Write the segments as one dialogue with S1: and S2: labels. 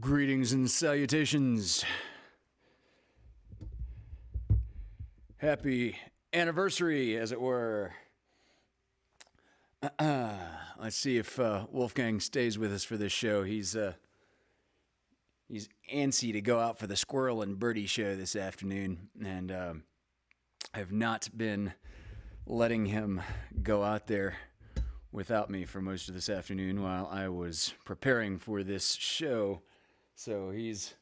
S1: Greetings and salutations. Happy anniversary, as it were. Let's see if Wolfgang stays with us for this show. He's antsy to go out for the Squirrel and Birdie show this afternoon, and I have not been letting him go out there without me for most of this afternoon while I was preparing for this show. So he's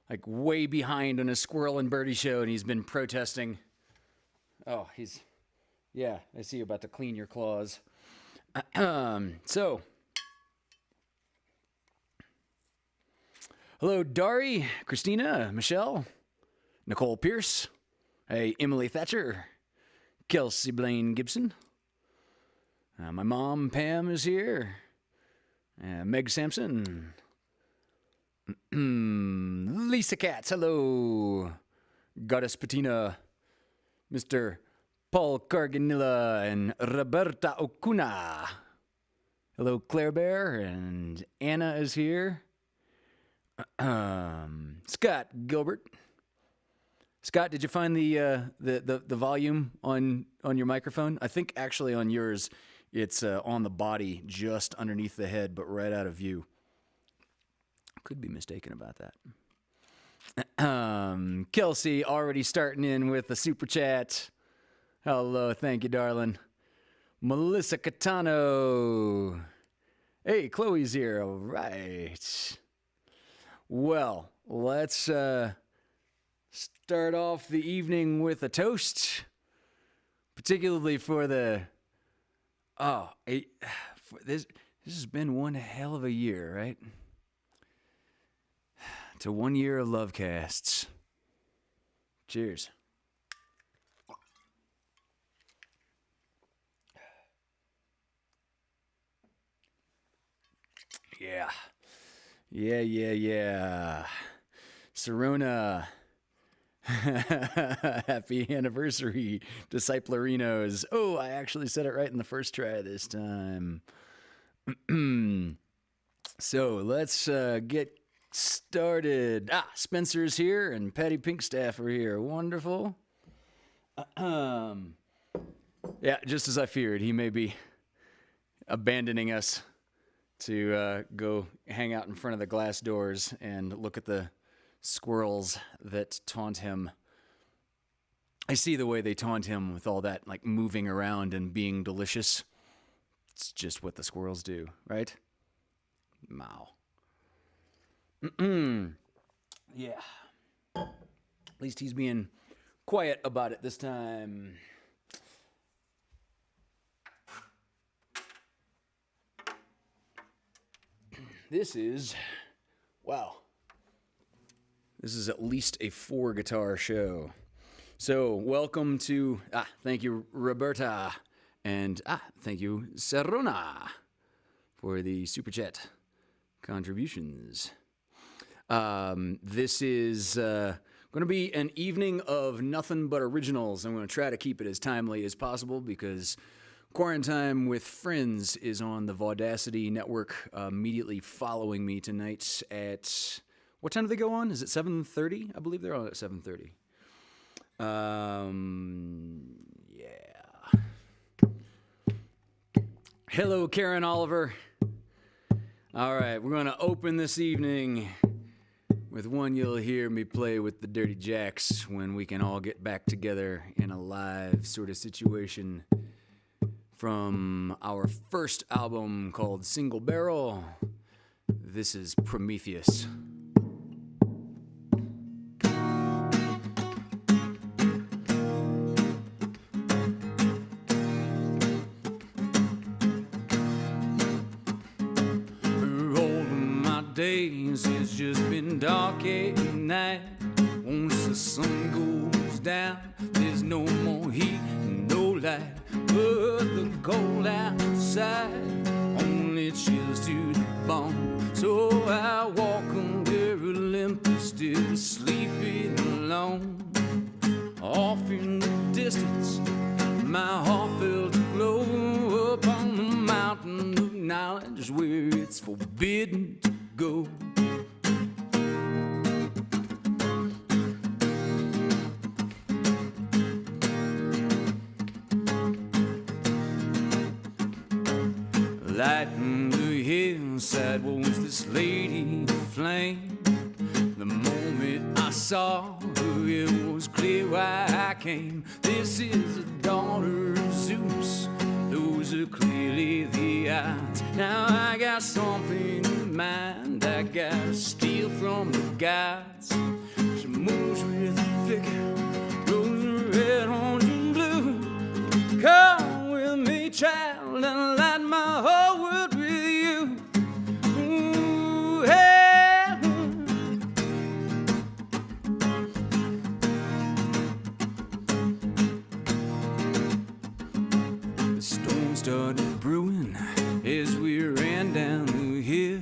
S1: like way behind on a Squirrel and Birdie show, and he's been protesting. Oh, yeah, I see you about to clean your claws. So, hello, Dari, Christina, Michelle, Nicole Pierce, hey, Emily Thatcher, Kelsey Blaine Gibson. My mom, Pam, is here. Meg Sampson. Lisa Katz, hello. Goddess Patina. Mr. Paul Carganilla and Roberta Okuna. Hello, Claire Bear, and Anna is here. Scott Gilbert. Scott, did you find the volume on your microphone? I think actually on yours, it's on the body, just underneath the head, but right out of view. Could be mistaken about that. Kelsey already starting in with the super chat. Hello, thank you, darling. Melissa Catano. Hey, Chloe's here. All right. Well, let's start off the evening with a toast, particularly for this has been one hell of a year, right? To 1 year of LoveCasts. Cheers. Yeah. Serona. Happy anniversary, Disciplerinos. Oh, I actually said it right in the first try this time. So let's get started. Spencer's here and Patty Pinkstaff are here. Wonderful. Yeah, just as I feared, he may be abandoning us to go hang out in front of the glass doors and look at the squirrels that taunt him. I see the way they taunt him with all that, like, moving around and being delicious. It's just what the squirrels do, right? Mow. Yeah. At least he's being quiet about it this time. This is at least a 4-guitar show. So, welcome to, thank you, Roberta, and thank you, Serona, for the Super Chat contributions. This is going to be an evening of nothing but originals. I'm going to try to keep it as timely as possible because Quarantine with Friends is on the Vaudacity Network immediately following me tonight at... What time do they go on? Is it 7:30? I believe they're on at 7:30. Yeah. Hello, Karen Oliver. All right, we're going to open this evening with one you'll hear me play with the Dirty Jacks when we can all get back together in a live sort of situation from our first album called Single Barrel. This is Prometheus. Days, it's just been dark at night. Once the sun goes down, there's no more heat, no light, but the cold outside only chills to the bone. So I walk under Olympus, still sleeping alone. Off in the distance, my heart felt a glow up on the mountain of knowledge where it's forbidden to go. Lighting the hillside was this lady of flame. The moment I saw her, it was clear why I came. This is a daughter of Zeus, those are clearly the odds. Now I got something in mind, I gotta steal from the gods. She moves with a figure, rose red, orange, and blue. Come with me, child, and light my whole world with you. Ooh, hey. The storm started brewing as we ran down the hill.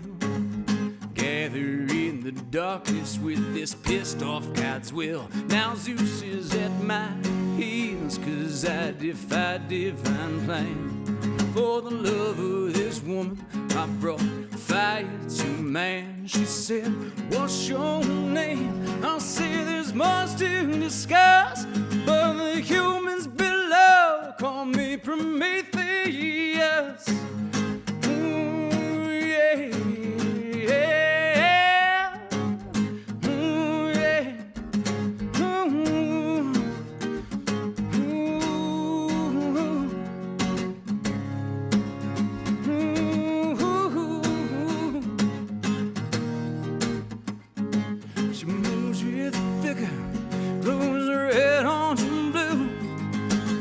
S1: Gather in the darkness with this pissed off God's will. Now Zeus is at my heels, 'cause I defy divine plan. For the love of this woman, I brought fire to man. She said, what's your name? I'll say there's much to discuss, but the humans below call me Prometheus. Ooh, yeah, yeah. Ooh, yeah. Ooh, she moves with a figure, rose red, orange, and blue.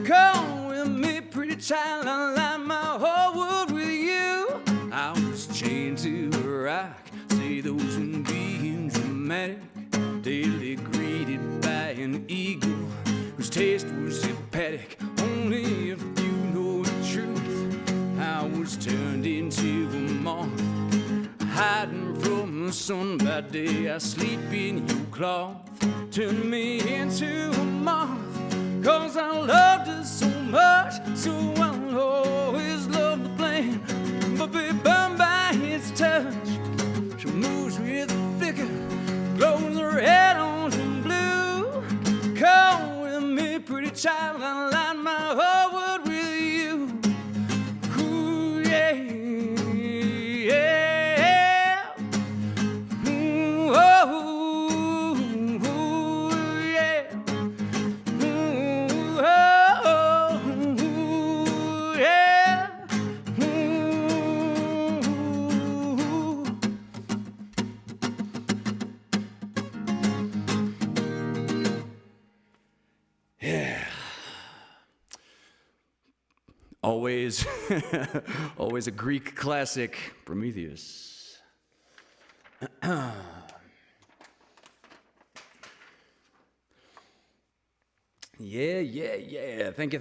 S1: Come with me, pretty child, I'll light my whole world with you. I was chained to a rock, say those when being dramatic, daily greeted by an eagle whose taste was hepatic. Only if you know the truth, I was turned into a moth, hiding from the sun by day. I sleep in your cloth, turn me into a moth, 'cause I loved her so much, so I'll always love the flame, but be burned by its touch. She moves with a figure, glows red, orange, and blue. Come with me, pretty child, I'll light my whole world with you. Ooh, yeah, yeah. Ooh, oh, ooh, yeah. Ooh, oh, ooh, yeah. Ooh. Yeah. Always, always a Greek classic, Prometheus. Yeah. Thank you.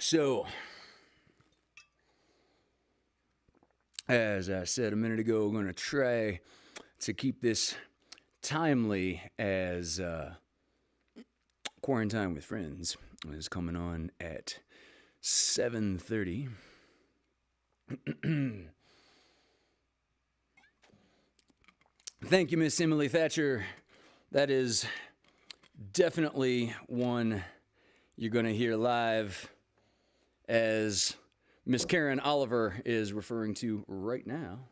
S1: So, as I said a minute ago, we're going to try to keep this timely, as Quarantine with Friends is coming on at 7:30. Thank you, Miss Emily Thatcher. That is definitely one you're going to hear live, as Miss Karen Oliver is referring to right now.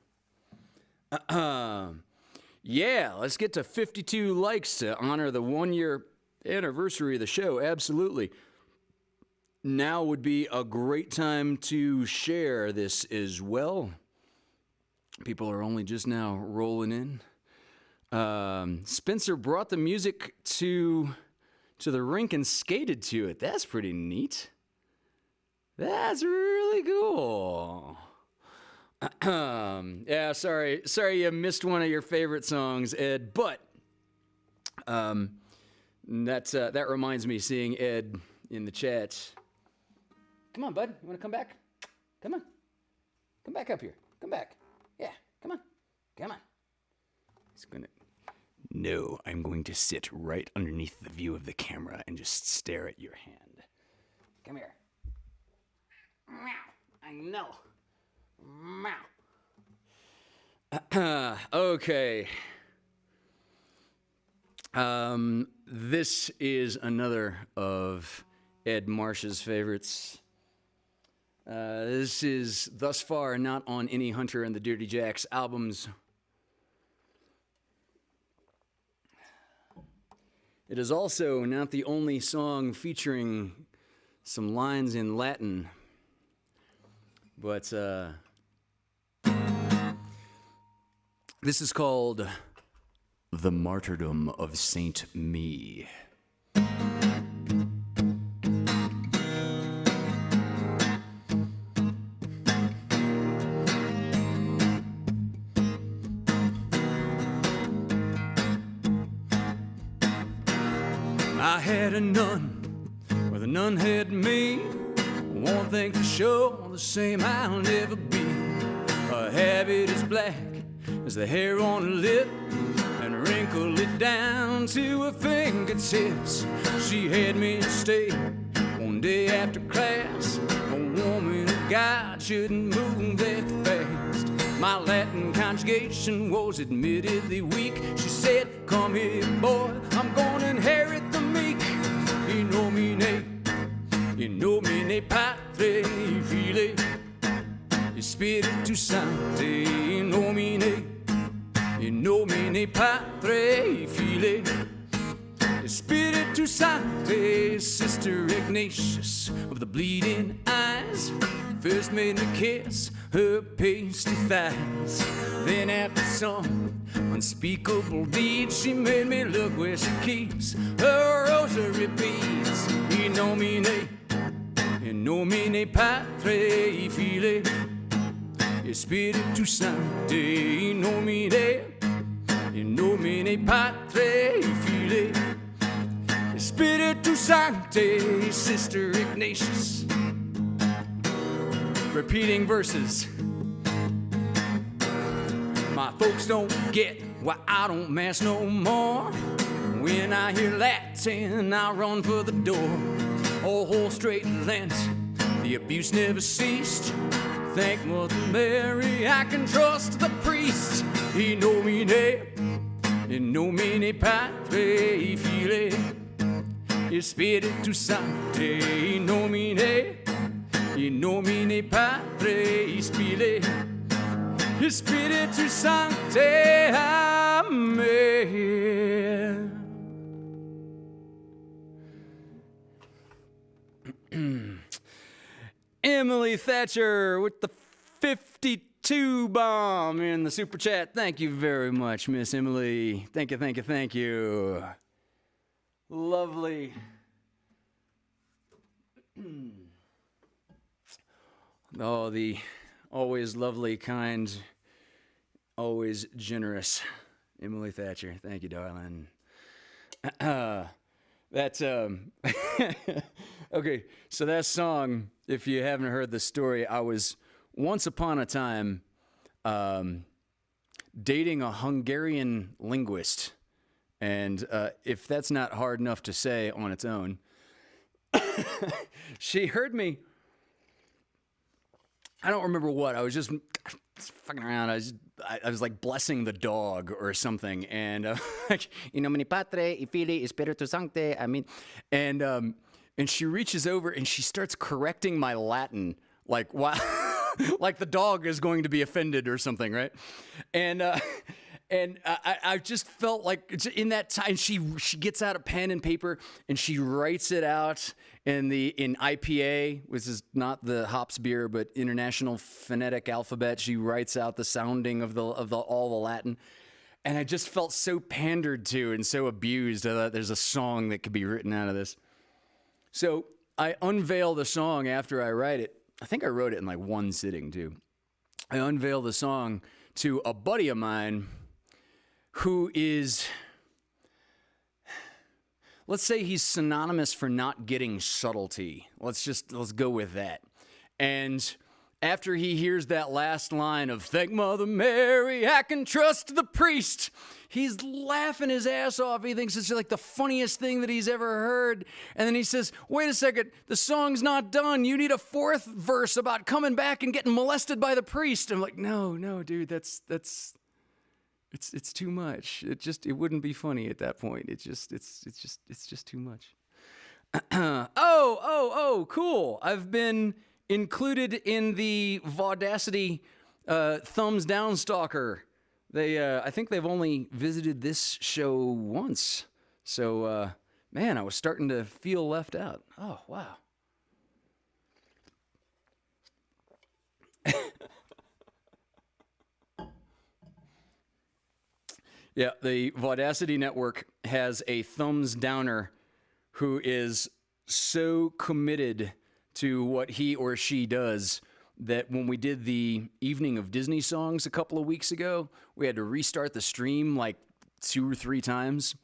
S1: Yeah, let's get to 52 likes to honor the 1-year anniversary of the show. Absolutely. Now would be a great time to share this as well. People are only just now rolling in. Spencer brought the music to the rink and skated to it. That's pretty neat. That's really cool. Yeah, sorry you missed one of your favorite songs, Ed, but that reminds me, seeing Ed in the chat. Come on, bud. You want to come back? Come on. Come back up here. Come back. Yeah, come on. He's gonna... No, I'm going to sit right underneath the view of the camera and just stare at your hand. Come here. I know. Okay. This is another of Ed Marsh's favorites. This is thus far not on any Hunter and the Dirty Jacks albums. It is also not the only song featuring some lines in Latin, but this is called The Martyrdom of Saint Me. I had a nun, or the nun had me. One thing for sure, the same I'll never be. Her habit is black as the hair on her lip, and wrinkle it down to her fingertips. She had me stay one day after class. A woman of God shouldn't move that fast. My Latin conjugation was admittedly weak. She said, "Come here, boy, I'm gonna inherit the meek. In nomine Patre Fili, Spiritus Sancti. In nomine Patre Fili, Spiritus Sancti." Sister Ignatius of the bleeding eyes first made me kiss her pasty thighs. Then after some unspeakable deed, she made me look where she keeps her rosary beads. In nomine Patre Fili, Spiritus Sancti. In nomine Patre Fili, Spiritus Sancti. Sister Ignatius. Repeating verses. My folks don't get why I don't mass no more. When I hear Latin, I run for the door. Whole straight Lent, the abuse never ceased. Thank Mother Mary, I can trust the priest. In nomine Patre Fili, Spiritus Sancti. In nomine Patre Fili, Spiritus Sancti. Amen. Emily Thatcher with the 52 bomb in the super chat. Thank you very much, Miss Emily. Thank you, thank you, thank you. Lovely. Oh, the always lovely, kind, always generous Emily Thatcher. Thank you, darling. That's okay, so that song, if you haven't heard the story, I was once upon a time dating a Hungarian linguist, and if that's not hard enough to say on its own, she heard me. I don't remember what. I was just fucking around. I was like blessing the dog or something, and like, in nomine Patre Fili Spiritus Sancti. I mean, and she reaches over and she starts correcting my Latin, like wow, like the dog is going to be offended or something, right? And I just felt like in that time she gets out a pen and paper and she writes it out in IPA, which is not the hops beer, but International Phonetic Alphabet. She writes out the sounding of all the Latin, and I just felt so pandered to and so abused. I thought there's a song that could be written out of this. So I unveil the song after I write it. I think I wrote it in like one sitting too. I unveil the song to a buddy of mine who is, let's say he's synonymous for not getting subtlety. Let's go with that. And after he hears that last line of "Thank Mother Mary, I can trust the priest," he's laughing his ass off. He thinks it's like the funniest thing that he's ever heard. And then he says, "Wait a second, the song's not done. You need a fourth verse about coming back and getting molested by the priest." I'm like, no, dude, that's It's too much. It wouldn't be funny at that point. It's just too much. Oh, cool. I've been included in the Vaudacity thumbs down stalker. I think they've only visited this show once. So, man, I was starting to feel left out. Oh, wow. Yeah, the Vaudacity Network has a thumbs downer who is so committed to what he or she does that when we did the evening of Disney songs a couple of weeks ago, we had to restart the stream like 2 or 3 times.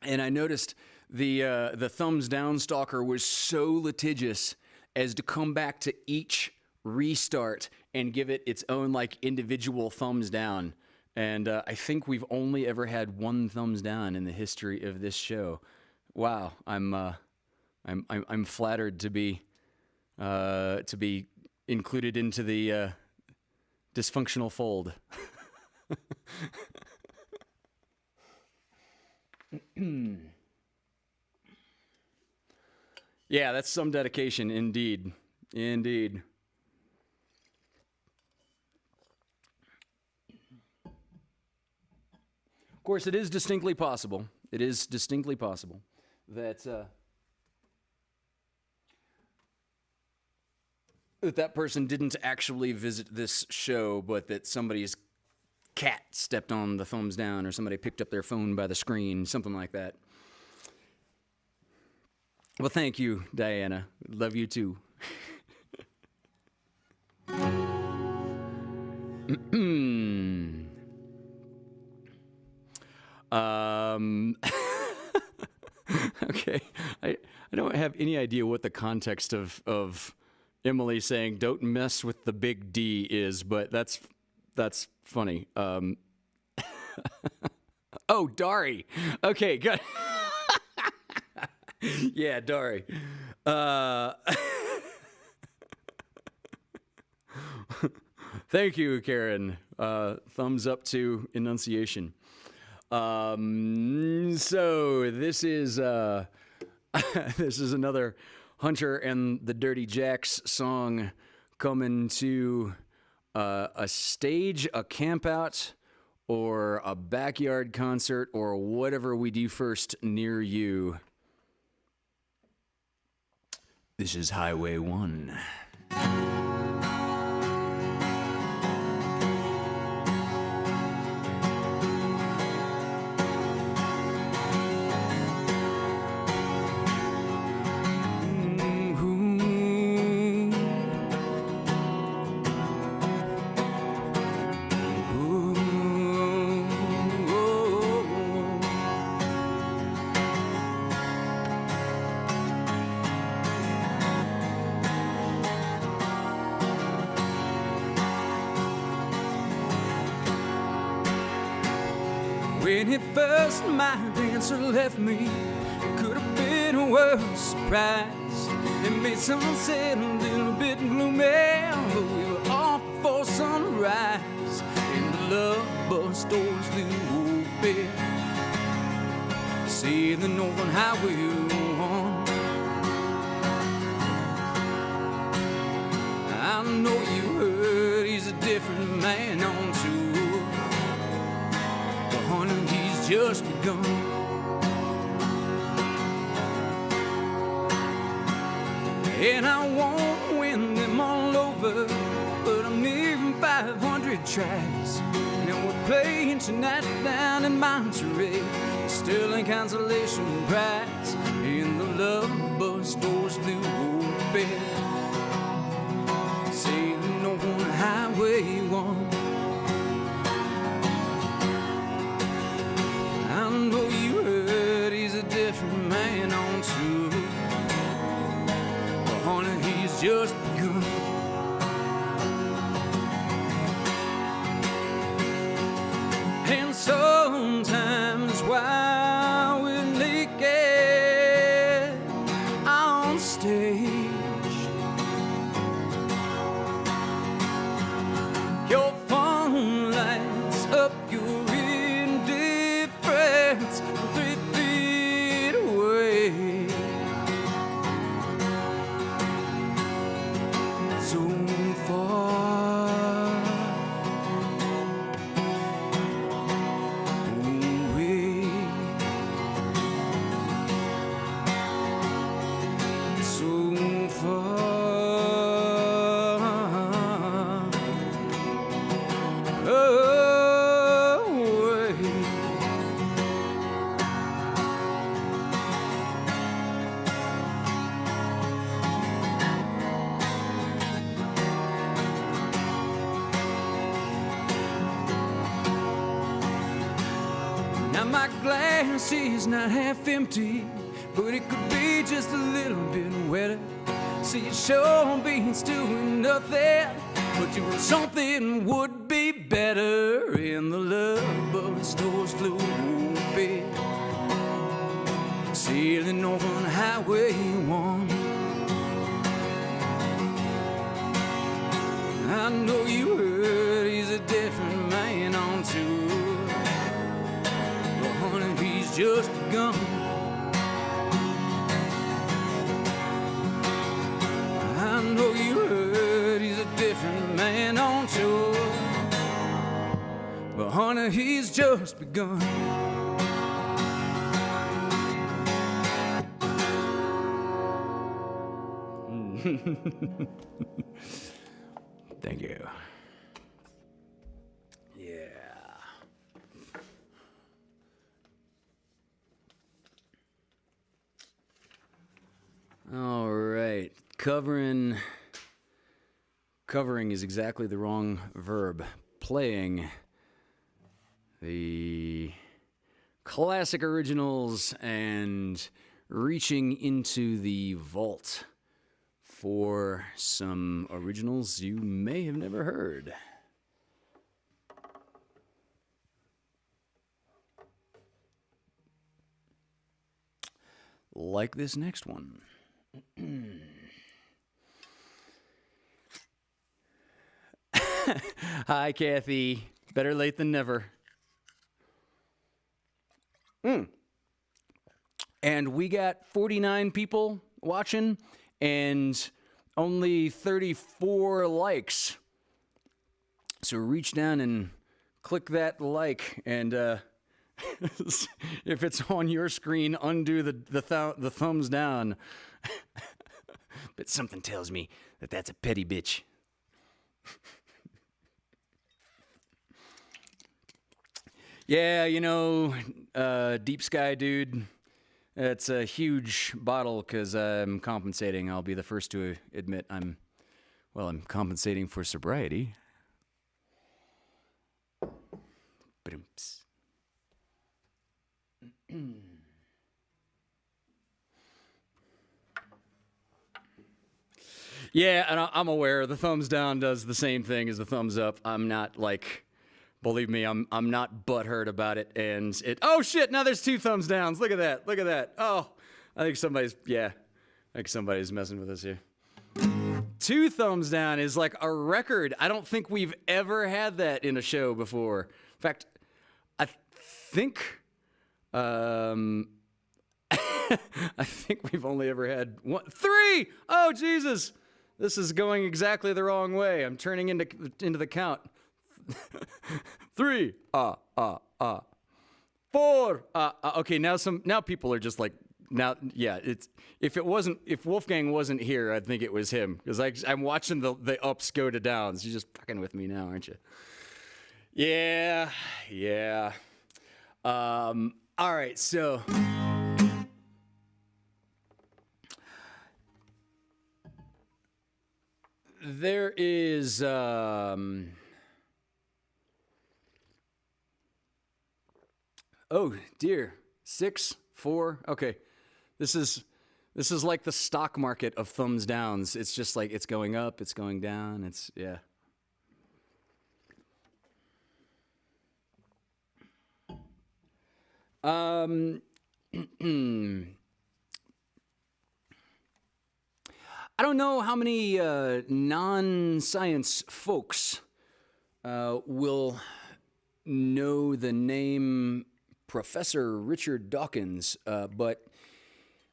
S1: And I noticed the thumbs down stalker was so litigious as to come back to each restart and give it its own like individual thumbs down. And I think we've only ever had 1 thumbs down in the history of this show. Wow, I'm flattered to be included into the dysfunctional fold. Yeah, that's some dedication, indeed, indeed. Of course, it is distinctly possible. It is distinctly possible that that person didn't actually visit this show, but that somebody's cat stepped on the thumbs down, or somebody picked up their phone by the screen, something like that. Well, thank you, Diana. Love you too. Okay, I don't have any idea what the context of Emily saying "don't mess with the big D" is, but that's funny. Oh, Dari. Okay, good. Yeah, Dari. Thank you, Karen. Thumbs up to enunciation. So this is this is another Hunter and the Dirty Jacks song coming to a stage, a camp out, or a backyard concert, or whatever we do first near you. This is Highway 1. When at first my dancer left me, could have been a worse surprise. It made sunset a little bit gloomy, but we were off before sunrise, and the love bus doors flew open, see the Northern Highway 1. I know you heard he's a different man on tour. He's just begun. And I won't win them all over, but I'm nearing 500 tracks. And we're playing tonight down in Monterey, Sterling consolation prize. And the love bus doors flew open, sailing on Highway 1. I know you heard he's a different man on tour, but honey, he's just begun. And sometimes while we're naked on stage, your phone lights up your my glass is not half empty, but it could be just a little bit wetter. See, it sure beats doing nothing, but doing something would be better. In the love of the store's flew bed, sailing on Highway 1. I know you heard he's a different man on tour, but honey, he's just begun. I know you heard he's a different man on tour, but honey, he's just begun. Thank you. Yeah. All right. Covering is exactly the wrong verb. Playing the classic originals and reaching into the vault for some originals you may have never heard. Like this next one. Hi, Kathy. Better late than never. And we got 49 people watching and only 34 likes. So reach down and click that like, and if it's on your screen, undo the thumbs down. But something tells me that that's a petty bitch. Yeah, you know, Deep Sky Dude. It's a huge bottle because I'm compensating. I'll be the first to admit I'm compensating for sobriety. Ba-dum-ps. Yeah, and I'm aware the thumbs down does the same thing as the thumbs up. I'm not like, believe me, I'm not butthurt about it. And oh shit, now there's 2 thumbs downs. Look at that, look at that. Oh, I think somebody's messing with us here. 2 thumbs down is like a record. I don't think we've ever had that in a show before. In fact, I think I think we've only ever had 3. Oh Jesus, this is going exactly the wrong way. I'm turning into the count. 3. 4. Okay, now people are just like, now, yeah, if Wolfgang wasn't here, I'd think it was him, because I'm watching the ups go to downs. You're just fucking with me now, aren't you? Yeah. All right, so there is oh dear, 6, 4. Okay, this is like the stock market of thumbs downs. It's just like it's going up, it's going down. It's yeah. I don't know how many non-science folks will know the name Professor Richard Dawkins, but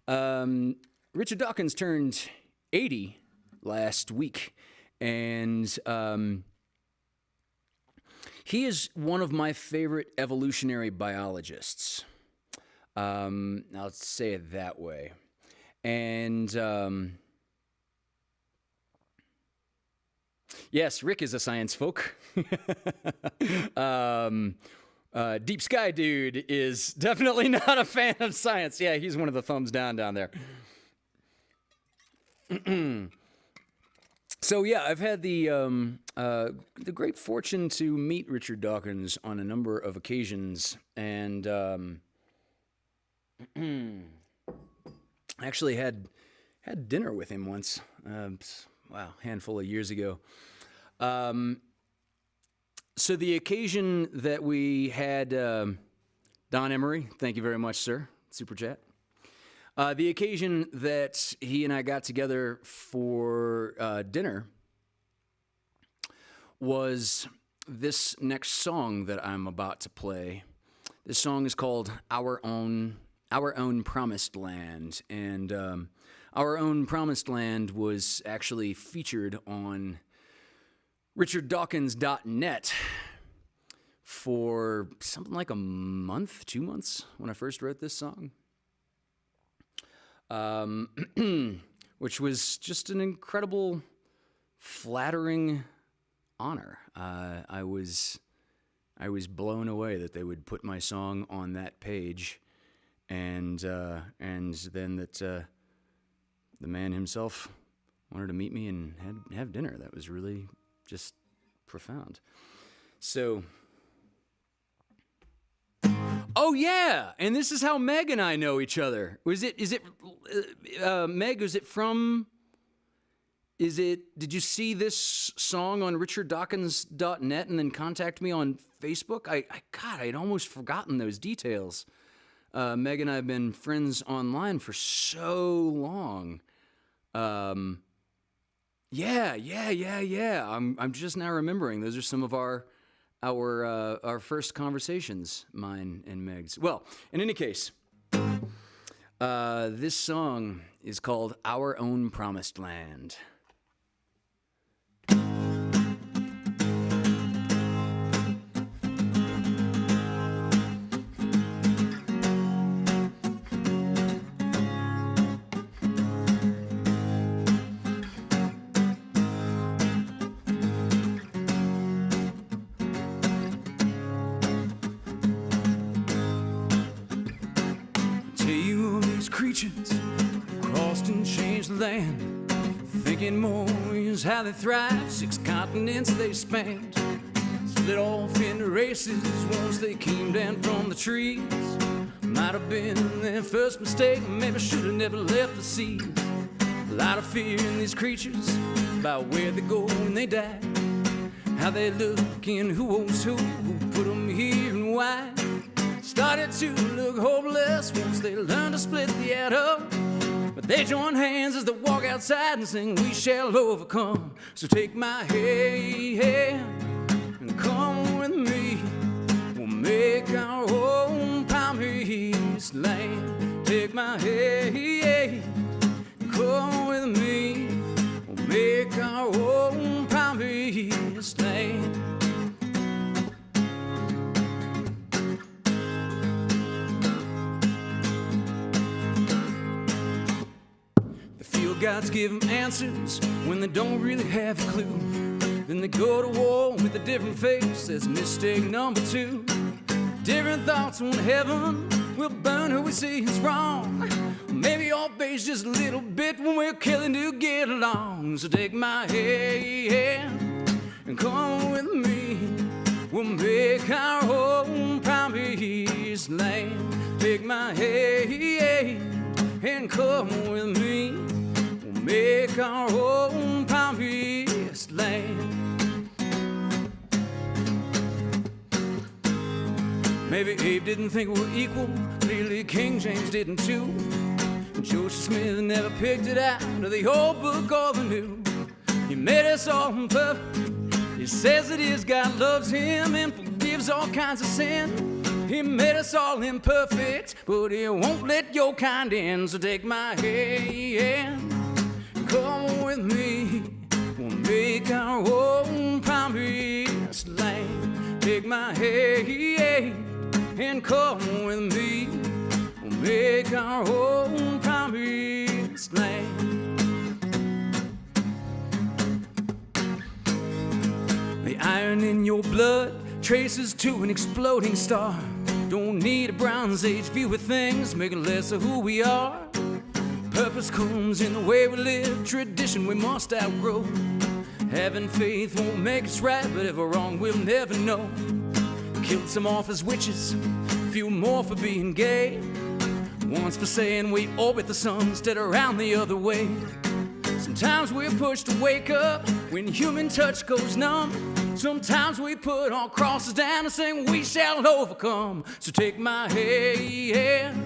S1: Richard Dawkins turned 80 last week, and he is one of my favorite evolutionary biologists. I'll say it that way. And yes, Rick is a science folk. Deep Sky Dude is definitely not a fan of science. Yeah, he's one of the thumbs down there. So yeah, I've had the great fortune to meet Richard Dawkins on a number of occasions, and actually had dinner with him once. Handful of years ago. So the occasion that we had, Don Emery, thank you very much, sir. Super chat. The occasion that he and I got together for dinner was this next song that I'm about to play. This song is called Our Own Promised Land, and Our Own Promised Land was actually featured on richarddawkins.net for something like a month, 2 months, when I first wrote this song. Which was just an incredible, flattering honor. I was blown away that they would put my song on that page, and then that the man himself wanted to meet me and have dinner. That was really just profound. So, oh yeah, and this is how Meg and I know each other. Meg, did you see this song on richarddawkins.net and then contact me on Facebook? I'd almost forgotten those details. Meg and I have been friends online for so long. Yeah. I'm just now remembering. Those are some of our first conversations, mine and Meg's. Well, in any case, this song is called Our Own Promised Land. Crossed and changed the land, thinking more is how they thrive. 6 continents they spanned, split off into races once they came down from the trees. Might have been their first mistake, maybe should have never left the sea. A lot of fear in these creatures about where they go when they die, how they look and who owes who put them here and why. Started to look hopeless once they learned to split the atom. But they join hands as they walk outside and sing, we shall overcome. So take my hand and come with me. We'll make our own promised land. Take my hand and come with me. We'll make our own promised land. Gods give them answers when they don't really have a clue. Then they go to war with a different face. That's mistake number 2. Different thoughts on heaven will burn who we see is wrong. Maybe off base just a little bit when we're killing to get along. So take my hand and come with me. We'll make our own promised land. Take my hand and come with me. Make our own promised land. Maybe Abe didn't think we were equal, clearly King James didn't too. And Joseph Smith never picked it out of the old book or the new. He made us all perfect. He says that his God loves him and forgives all kinds of sin. He made us all imperfect, but he won't let your kind in. So take my hand, come with me, we'll make our own promised land. Take my hand and come with me, we'll make our own promised land. The iron in your blood traces to an exploding star. Don't need a Bronze Age view of things, making less of who we are. Purpose comes in the way we live, tradition we must outgrow. Having faith won't make us right, but if we're wrong, we'll never know. Killed some off as witches, a few more for being gay. Once for saying we orbit the sun instead of around the other way. Sometimes we're pushed to wake up when human touch goes numb. Sometimes we put our crosses down and sing we shall overcome. So take my hand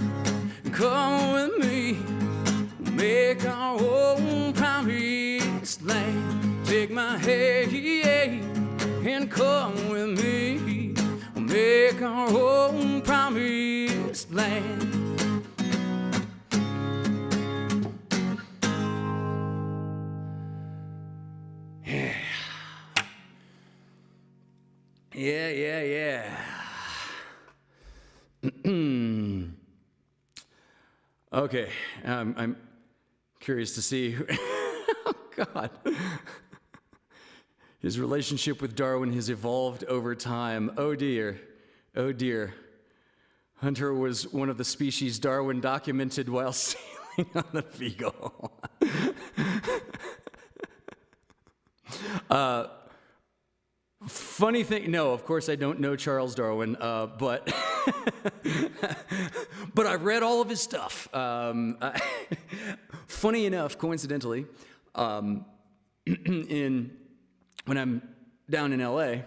S1: and come with me. Make our own promised land. Take my hand and come with me. Make our own promised land. Yeah. Okay, I'm curious to see. Oh, God. His relationship with Darwin has evolved over time. Oh, dear. Hunter was one of the species Darwin documented while sailing on the Beagle. Funny thing, no, of course I don't know Charles Darwin, but but I've read all of his stuff. Funny enough, coincidentally, when I'm down in LA,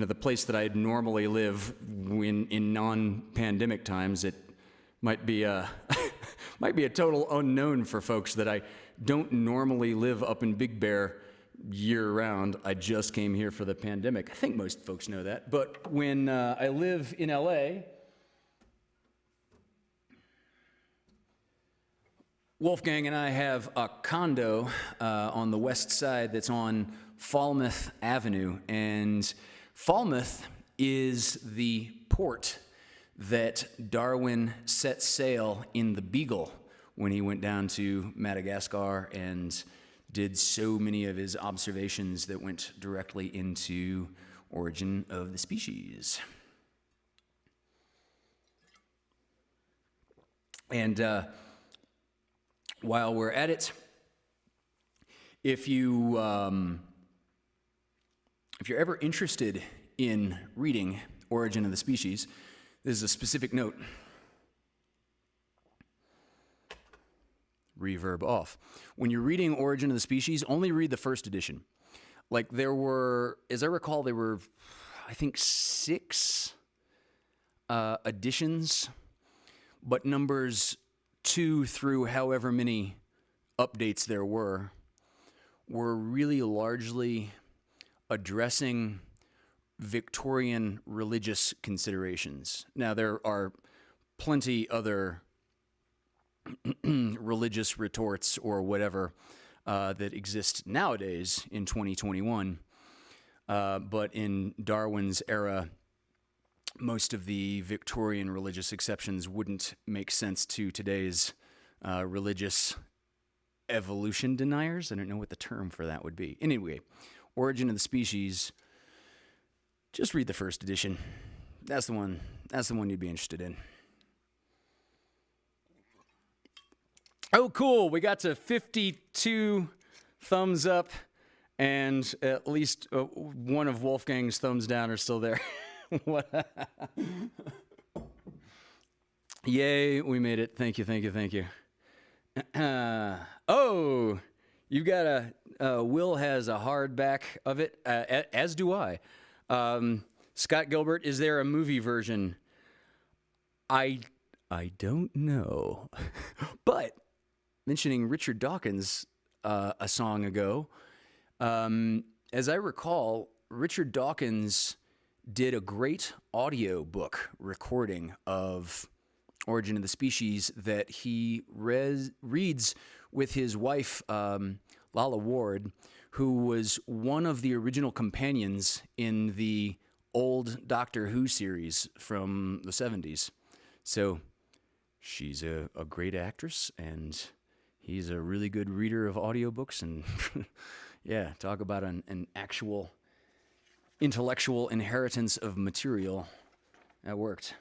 S1: the place that I'd normally live in non-pandemic times, it might be a total unknown for folks that I don't normally live up in Big Bear year-round. I just came here for the pandemic. I think most folks know that. But when I live in LA, Wolfgang and I have a condo on the west side that's on Falmouth Avenue. And Falmouth is the port that Darwin set sail in the Beagle when he went down to Madagascar and did so many of his observations that went directly into Origin of the Species. And while we're at it, if you're ever interested in reading Origin of the Species, this is a specific note. Reverb off. When you're reading Origin of the Species, only read the first edition. Like there were, as I recall, there were, I think, 6 editions, but numbers 2 through however many updates there were really largely addressing Victorian religious considerations. Now, there are plenty other religious retorts or whatever that exist nowadays in 2021. But in Darwin's era, most of the Victorian religious exceptions wouldn't make sense to today's religious evolution deniers. I don't know what the term for that would be. Anyway, Origin of the Species, just read the first edition. That's the one you'd be interested in. Oh, cool. We got to 52 thumbs up, and at least one of Wolfgang's thumbs down are still there. Yay, we made it. Thank you. Oh, you've got Will has a hardback of it, as do I. Scott Gilbert, is there a movie version? I don't know. But mentioning Richard Dawkins a song ago, as I recall, Richard Dawkins did a great audio book recording of Origin of the Species that he reads with his wife, Lala Ward, who was one of the original companions in the old Doctor Who series from the 70s. So she's a great actress, and he's a really good reader of audiobooks, and yeah, talk about an actual intellectual inheritance of material. That worked.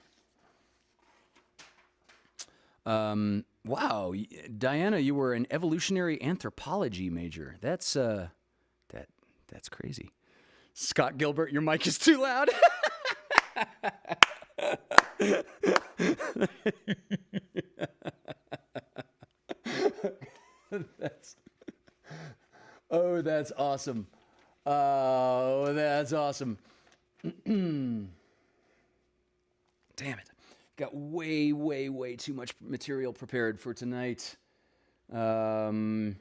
S1: Wow, Diana, you were an evolutionary anthropology major. That's crazy. Scott Gilbert, your mic is too loud. That's awesome. Oh, that's awesome. Damn it. Got way too much material prepared for tonight. Where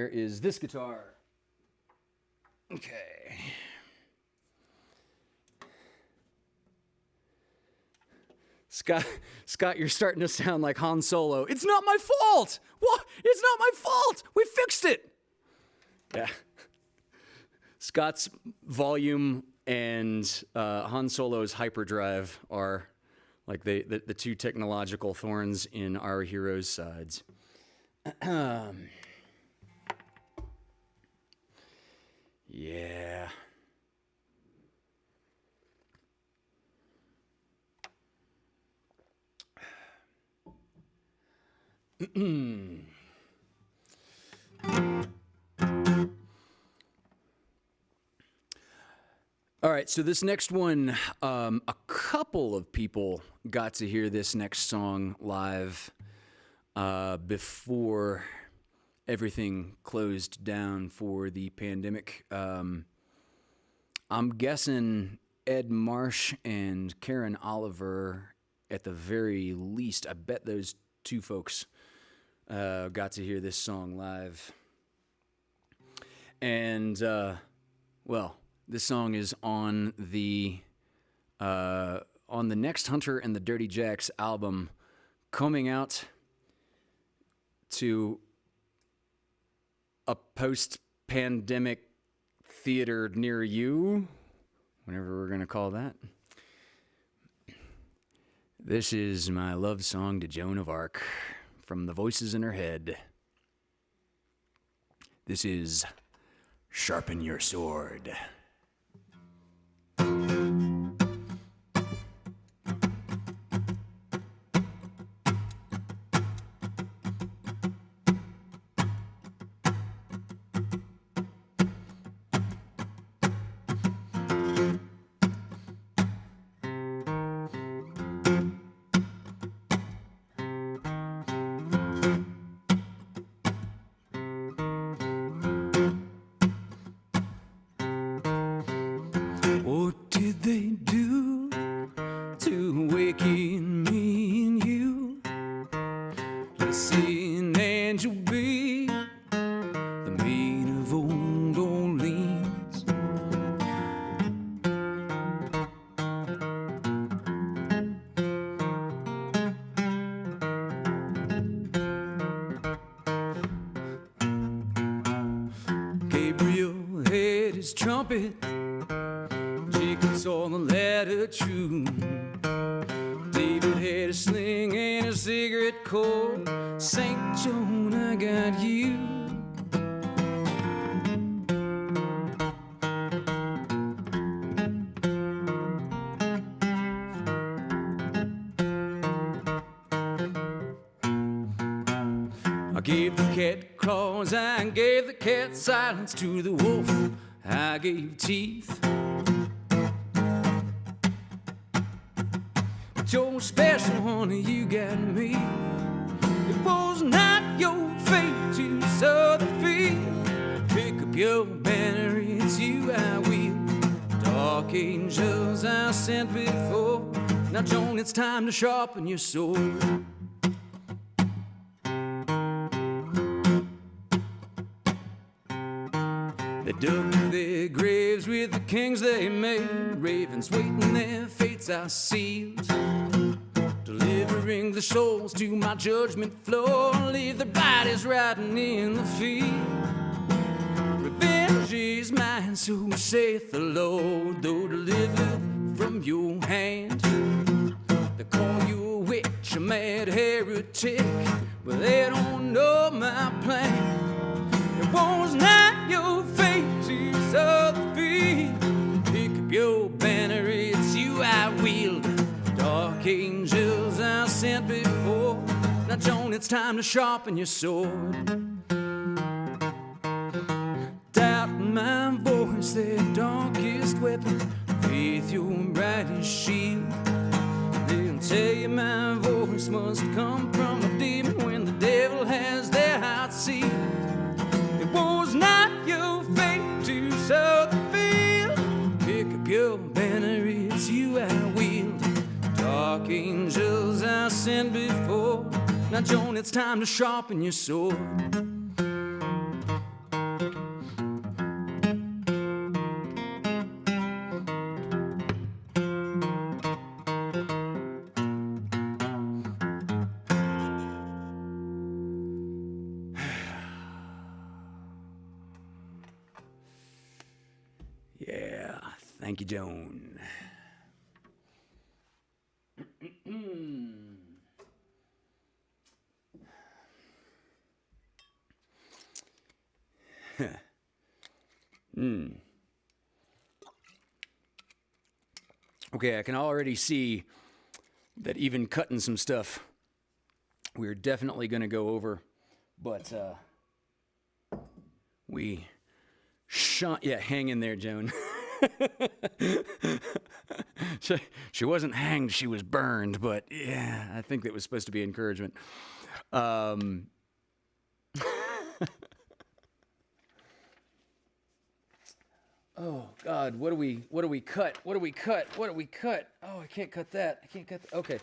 S1: is this guitar? Okay. Scott, you're starting to sound like Han Solo. It's not my fault. What? It's not my fault. We fixed it. Yeah. Scott's volume and Han Solo's hyperdrive are like the two technological thorns in our hero's sides. Yeah. All right, so this next one, a couple of people got to hear this next song live before everything closed down for the pandemic. I'm guessing Ed Marsh and Karen Oliver, at the very least. I bet those two folks got to hear this song live. And, well, this song is on the next Hunter and the Dirty Jacks album, coming out to a post-pandemic theater near you, whatever we're going to call that. This is my love song to Joan of Arc from the Voices in Her Head. This is Sharpen Your Sword. Trumpet, Jacob saw the ladder true. David had a sling and a cigarette cord. Saint Joan, I got you. I gave the cat claws, I gave the cat silence. To the wolf I gave teeth. But you're special, honey, you got me. It was not your fate to sow the field. Pick up your banner, it's you I will. Dark angels I sent before. Now, Joan, it's time to sharpen your sword. They dug their graves with the kings they made. Ravens waiting, their fates are sealed. Delivering the souls to my judgment floor. Leave their bodies rotting in the field. Revenge is mine, so saith the Lord. Though delivered from your hand. They call you a witch, a mad heretic, but they don't know my plan. It was not your fate to sow the field. Pick up your banner, it's you I wield. Dark angels I sent before. Now, Joan, it's time to sharpen your sword. Doubt in my voice, their darkest weapon. Faith, your brightest shield. They'll tell you my voice must come from a demon when the devil has their heart sealed. It was not your fate to sow the field. Pick up your banner, it's you I wield. Dark angels I sent before. Now, Joan, it's time to sharpen your sword. Yeah, thank you, Joan. Okay, I can already see that even cutting some stuff, we're definitely going to go over, but hang in there, Joan. She wasn't hanged, she was burned, but yeah, I think that was supposed to be encouragement. Oh God, what do we cut? What do we cut? Oh, I can't cut that. Okay.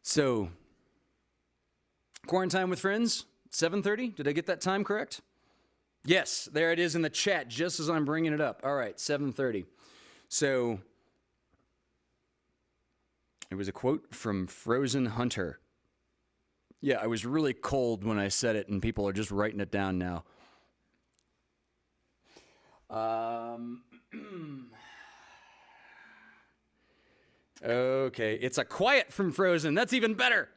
S1: So, Quarantine with Friends, 7:30. Did I get that time correct? Yes, there it is in the chat just as I'm bringing it up. All right, 7:30. So, it was a quote from Frozen Hunter. Yeah, I was really cold when I said it, and people are just writing it down now. Okay, it's a quiet from Frozen. That's even better.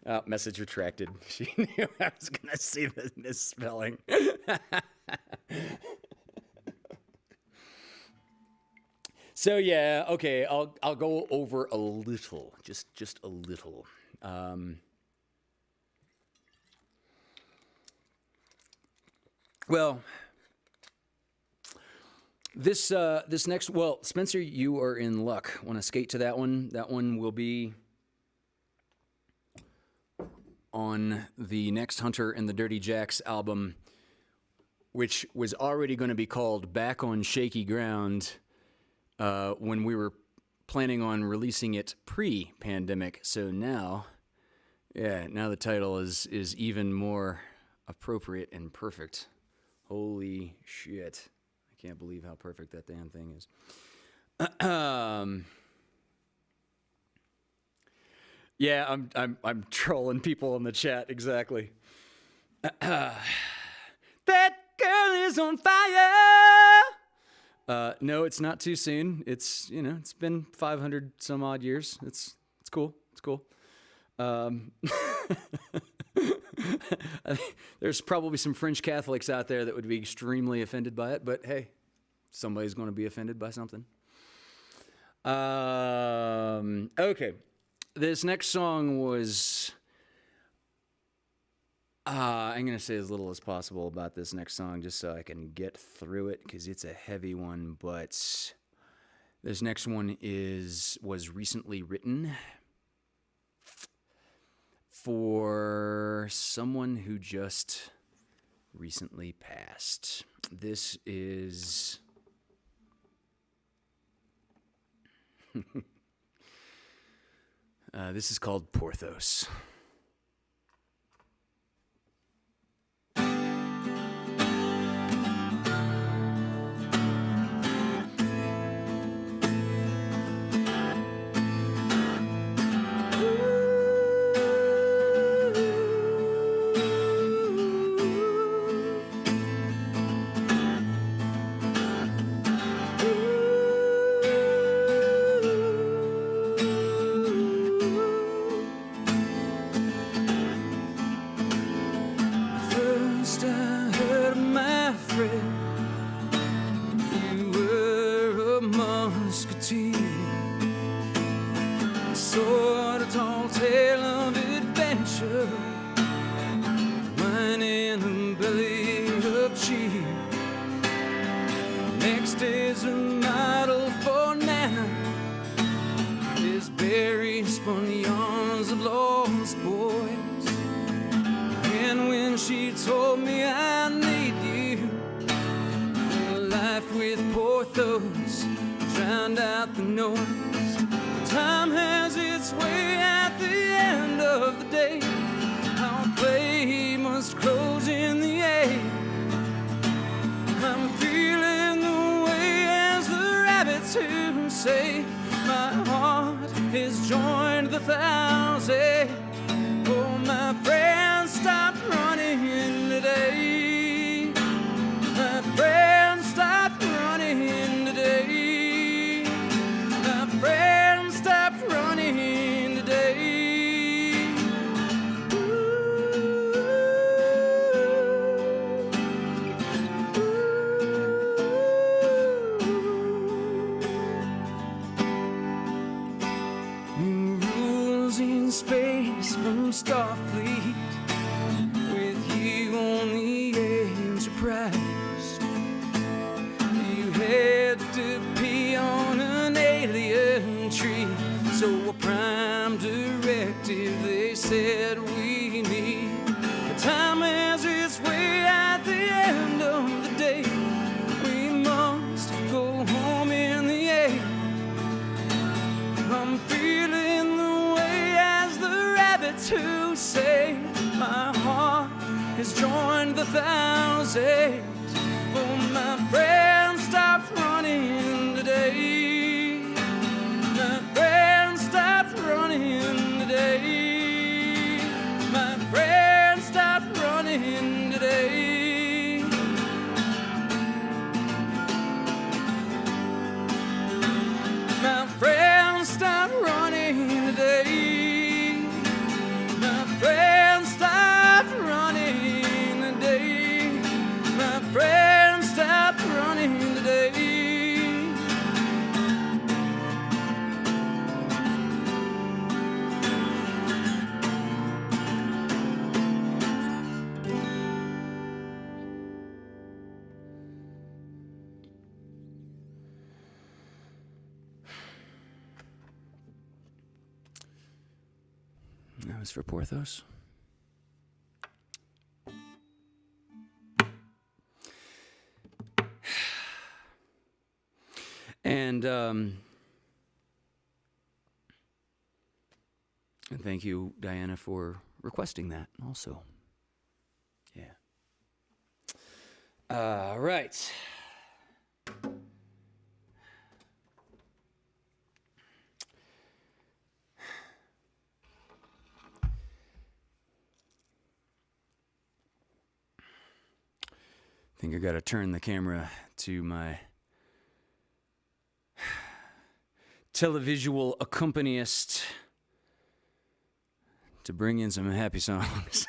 S1: Oh, message retracted. She knew I was going to see the misspelling. So yeah, okay, I'll go over a little, just a little. Well, this next, well, Spencer, you are in luck. Want to skate to that one? That one will be on the next Hunter and the Dirty Jacks album, which was already going to be called Back on Shaky Ground when we were planning on releasing it pre-pandemic. So now the title is even more appropriate and perfect. Holy shit. I can't believe how perfect that damn thing is. Yeah, I'm trolling people in the chat, exactly. That girl is on fire. No, it's not too soon. It's been 500 some odd years. It's cool. It's cool. There's probably some French Catholics out there that would be extremely offended by it, but hey, somebody's going to be offended by something. Okay, this next song was, I'm going to say as little as possible about this next song just so I can get through it because it's a heavy one, but this next one was recently written for someone who just recently passed. This is this is called Porthos. Sword a tall tale of adventure, wine in the belly of cheese. Next is a model for Nana, his berry spun yarns of lost boys. And when she told me I need you, life with Porthos drowned out the noise. Time has its way at the end of the day. Our play must close in the air. I'm feeling the way as the rabbits who say my heart has joined the thousand. Oh, my friend, stop running today. My friend, stop running today. My friend, stop running today. Rules in space from Starfleet, with you on the Enterprise. You had to pee on an alien tree, so a prime directive they said we need. But time has its way at the end of the day. We must go home in the air. I'm feeling the way as the rabbits who say my heart has joined the thousand. Oh, my friend, stop running today. My friend, stop running today. My friend, stop running today. My friend, stop running today. My friend, stop running today. My friend, stop running today. That was for Porthos. And thank you, Diana, for requesting that also. Yeah. All right. I think I got to turn the camera to my televisual accompanist to bring in some happy songs.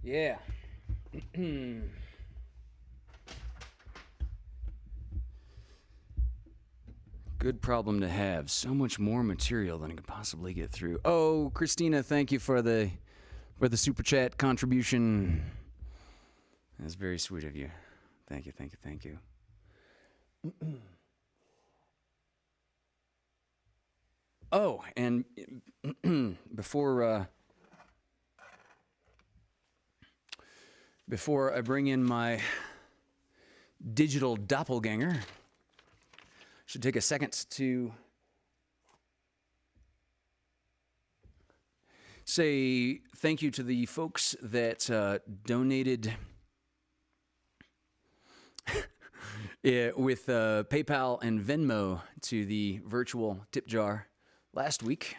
S1: Yeah. Good problem to have. So much more material than I could possibly get through. Oh, Christina, thank you for the super chat contribution. That's very sweet of you. Thank you, thank you, thank you. Oh, and before I bring in my digital doppelganger, I should take a second to say thank you to the folks that donated with PayPal and Venmo to the virtual tip jar last week.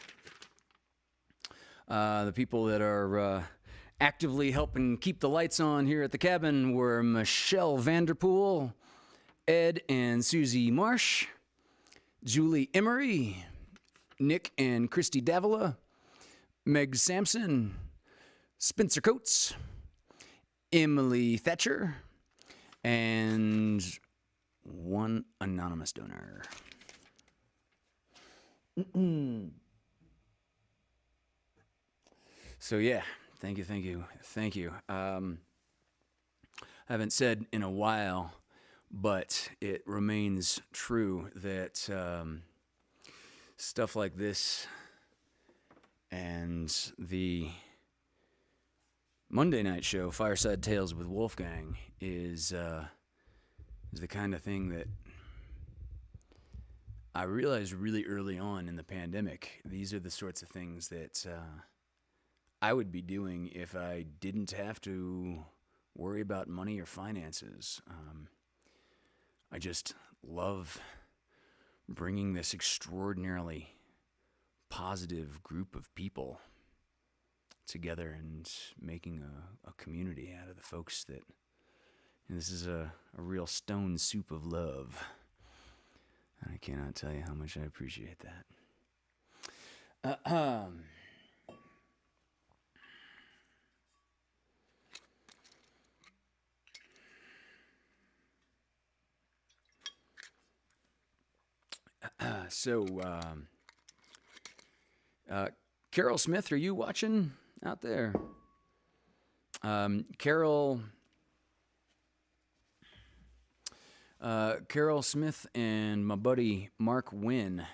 S1: The people that are actively helping keep the lights on here at the cabin were Michelle Vanderpool, Ed and Susie Marsh, Julie Emery, Nick and Christy Davila, Meg Sampson, Spencer Coates, Emily Thatcher, and one anonymous donor. So yeah, thank you. I haven't said in a while, but it remains true that stuff like this and the Monday night show, Fireside Tales with Wolfgang, is the kind of thing that I realized really early on in the pandemic. These are the sorts of things that I would be doing if I didn't have to worry about money or finances. I just love bringing this extraordinarily positive group of people together and making a community out of the folks that, and this is a real stone soup of love. I cannot tell you how much I appreciate that. Carol Smith, are you watching out there? Carol Smith and my buddy Mark Wynn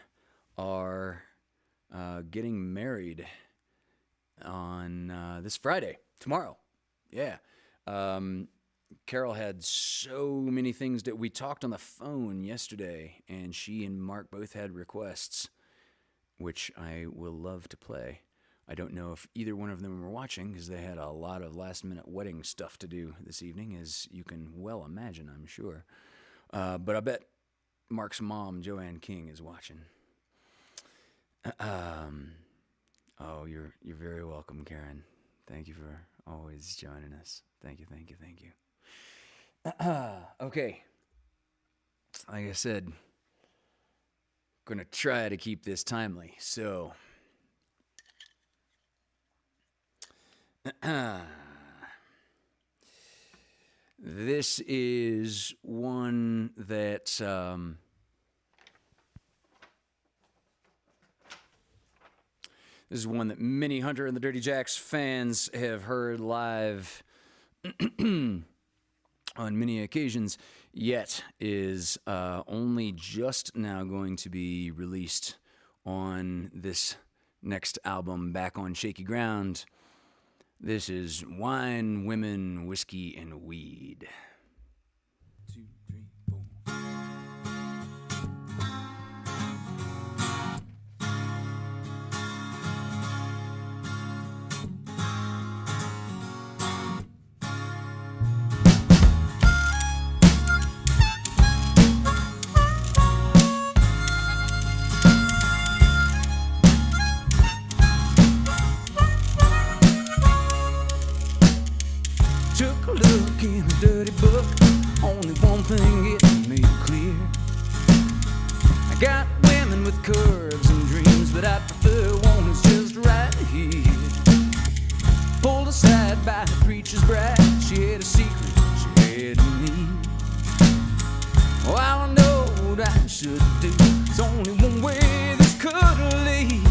S1: are getting married on this Friday, tomorrow. Yeah. Carol had so many things that we talked on the phone yesterday, and she and Mark both had requests, which I will love to play. I don't know if either one of them were watching because they had a lot of last-minute wedding stuff to do this evening, as you can well imagine, I'm sure. But I bet Mark's mom, Joanne King, is watching. Oh, you're very welcome, Karen. Thank you for always joining us. Thank you. Okay. Like I said, going to try to keep this timely. So, this is one that many Hunter and the Dirty Jacks fans have heard live on many occasions, yet is only just now going to be released on this next album, Back on Shaky Ground. This is Wine, Women, Whiskey, and Weed. 2, 3, 4. Took a look in a dirty book, only one thing it made clear. I got women with curves and dreams, but I prefer one who's just right here. Pulled aside by the preacher's bride, she had a secret she had me. Well, I know what I should do, there's only one way this could lead.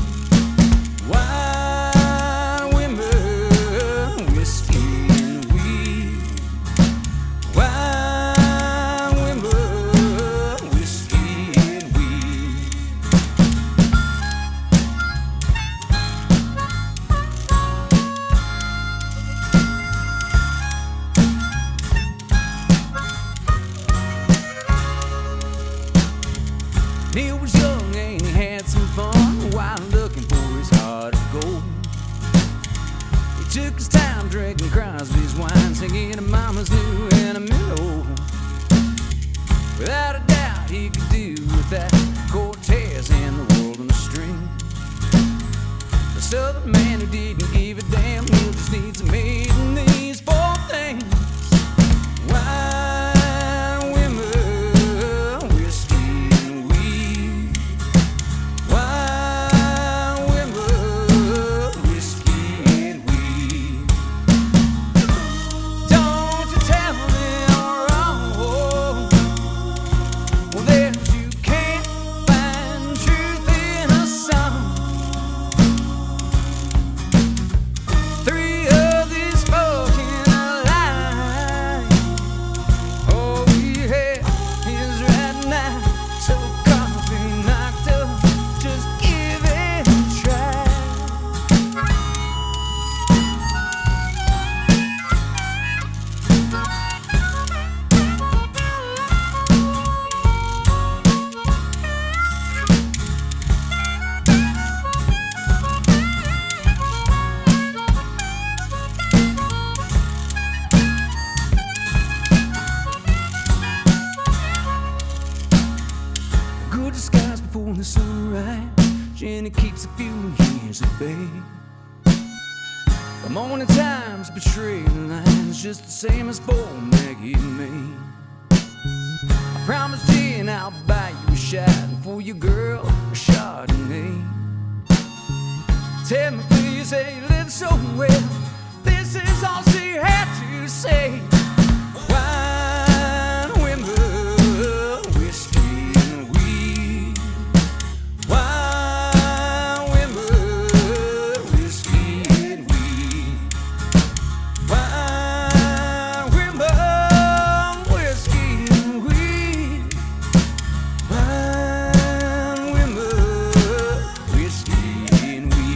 S1: Wine, women, whiskey, and weed. Wine, women, whiskey, and weed. He was young and he had some fun while looking for his heart of gold. He took his time drinking Crosby's wine, singing a mama's new and a minnow. With alright. Jenny keeps a few years at bay. The morning times betray the lines, just the same as for Maggie and me. I promised Jen I'll buy you a shot, and for your girl a Chardonnay. Tell me please, hey, you live so well. This is all she had to say. Wine, women, whiskey and weed. Wine, women, whiskey and weed. Wine, women, whiskey and weed. Wine, women, whiskey and weed.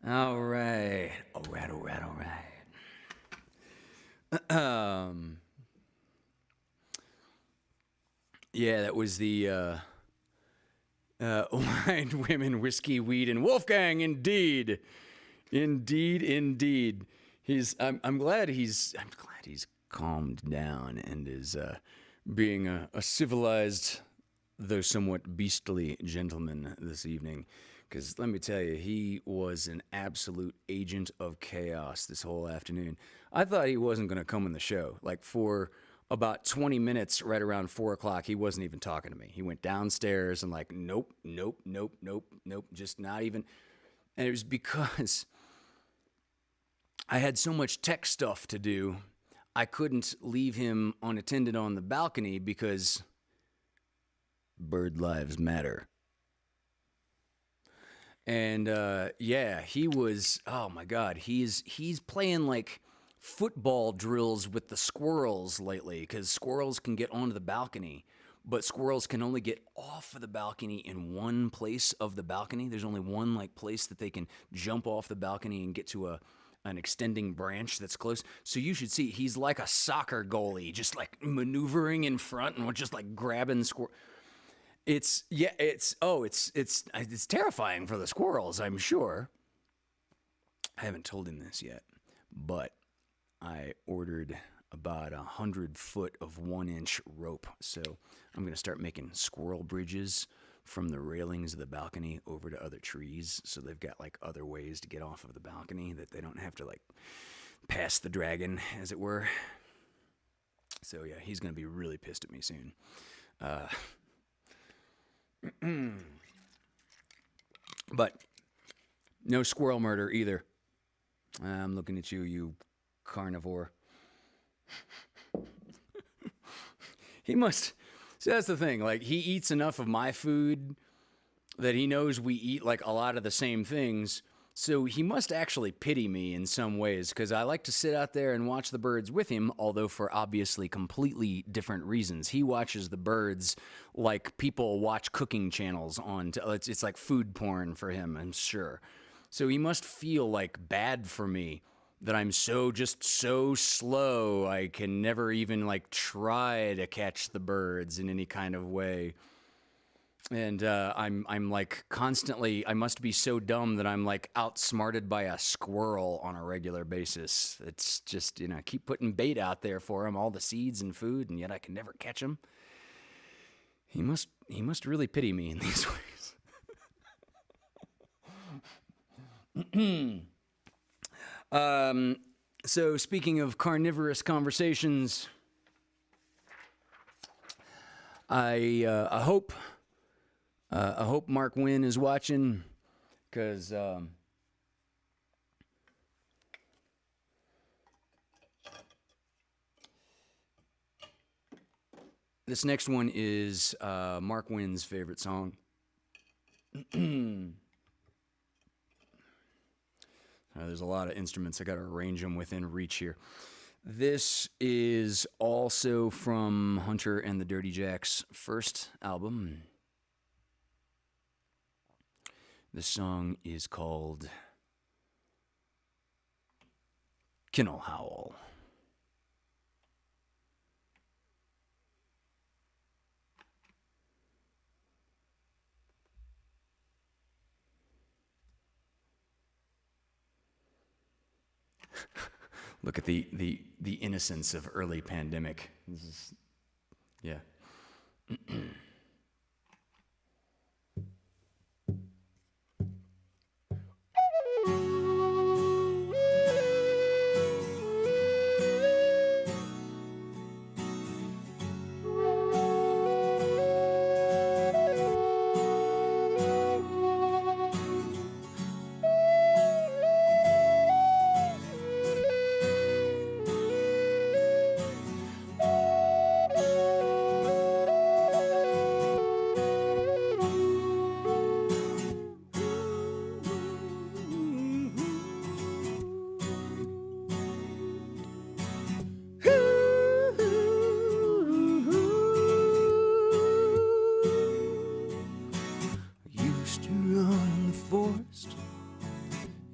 S1: All right. Yeah, that was the wine, women, whiskey, weed, and Wolfgang. Indeed. I'm glad he's calmed down and is being a civilized, though somewhat beastly gentleman this evening. Because let me tell you, he was an absolute agent of chaos this whole afternoon. I thought he wasn't going to come on the show. Like for about 20 minutes, right around 4 o'clock, he wasn't even talking to me. He went downstairs and like, nope, just not even. And it was because I had so much tech stuff to do, I couldn't leave him unattended on the balcony because bird lives matter. And yeah, he was, oh my God, he's playing like football drills with the squirrels lately, because squirrels can get onto the balcony, but squirrels can only get off of the balcony in one place of the balcony. There's only one like place that they can jump off the balcony and get to an extending branch that's close. So you should see, he's like a soccer goalie, just like maneuvering in front and just like grabbing squirrels. It's terrifying for the squirrels, I'm sure. I haven't told him this yet, but I ordered about 100 foot of 1-inch rope. So I'm going to start making squirrel bridges from the railings of the balcony over to other trees. So they've got like other ways to get off of the balcony that they don't have to like pass the dragon, as it were. So yeah, he's going to be really pissed at me soon. But no squirrel murder either. I'm looking at you, you carnivore. He must. See, that's the thing. Like, he eats enough of my food that he knows we eat like a lot of the same things. So he must actually pity me in some ways, because I like to sit out there and watch the birds with him, although for obviously completely different reasons. He watches the birds like people watch cooking channels on. It's like food porn for him, I'm sure. So he must feel like bad for me that I'm so slow. I can never even like try to catch the birds in any kind of way. And I'm like constantly, I must be so dumb that I'm like outsmarted by a squirrel on a regular basis. It's just, I keep putting bait out there for him, all the seeds and food, and yet I can never catch him. He must really pity me in these ways. So speaking of carnivorous conversations, I hope Mark Wynn is watching, because this next one is Mark Wynn's favorite song. There's a lot of instruments. I got to arrange them within reach here. This is also from Hunter and the Dirty Jacks' first album. The song is called kennel howl. Look at the innocence of early pandemic. This is, yeah.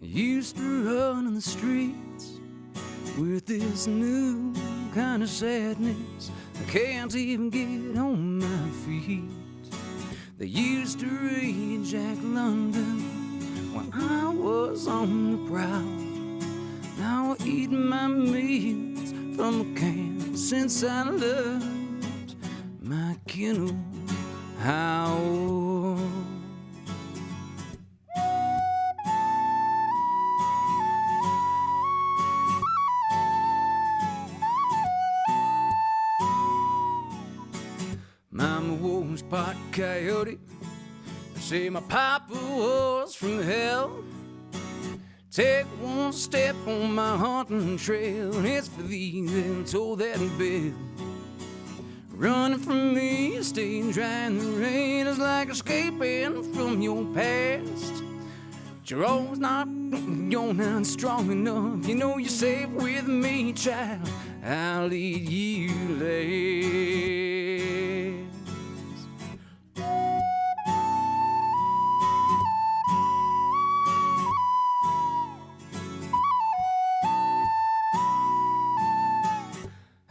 S1: Used to run in the streets with this new kind of sadness. I can't even get on my feet. They used to read Jack London when I was on the prowl. Now I eat my meals from a can since I loved my kennel howl. Mama was pot coyote. They say my papa was from hell. Take one step on my hunting trail, and it's for thee that told that bell. Running from me, staying dry in the rain is like escaping from your past. But you're always not, you're not strong enough. You know you're safe with me, child. I'll lead you last.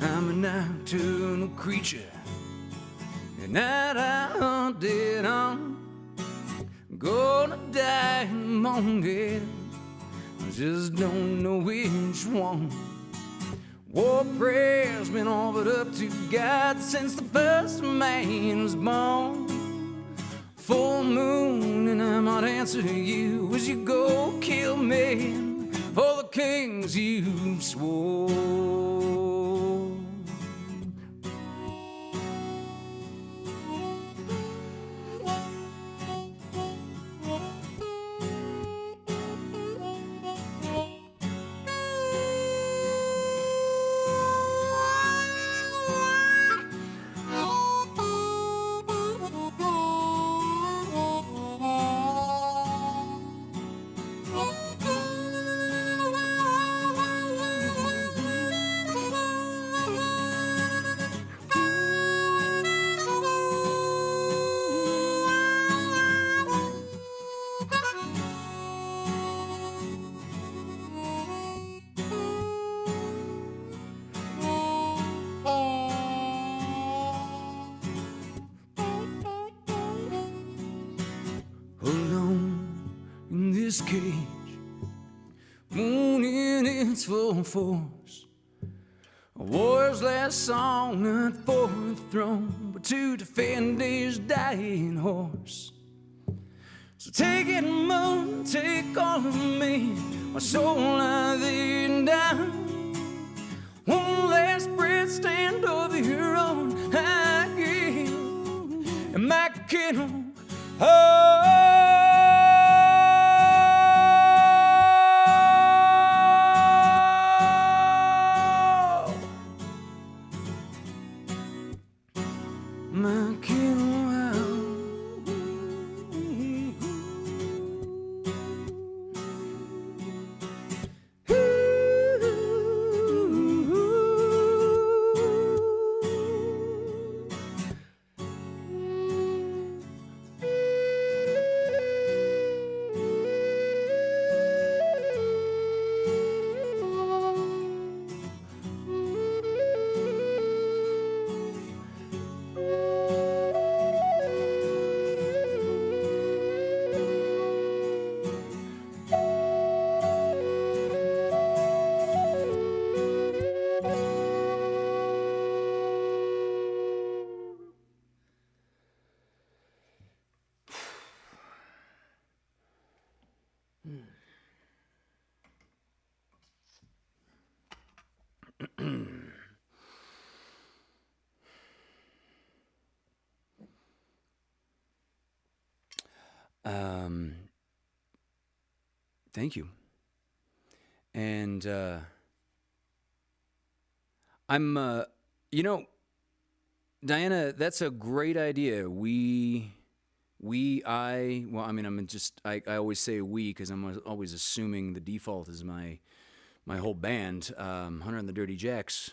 S1: I'm a nocturnal creature, at night I hunted on. I'm gonna die in the morning, I just don't know which one. War prayer's been offered up to God since the first man was born. Full moon and I might answer you as you go kill me for the kings you swore. This cage, moon in its full force. A war's last song, not for the throne, but to defend his dying horse. So take it, moon, take all of me, my soul I laid down. One last breath, stand over your own I give, and my kennel, oh. My kennel howl. Thank you. And I'm, Diana, that's a great idea. Well, I mean, I always say we because I'm always assuming the default is my whole band. Hunter and the Dirty Jacks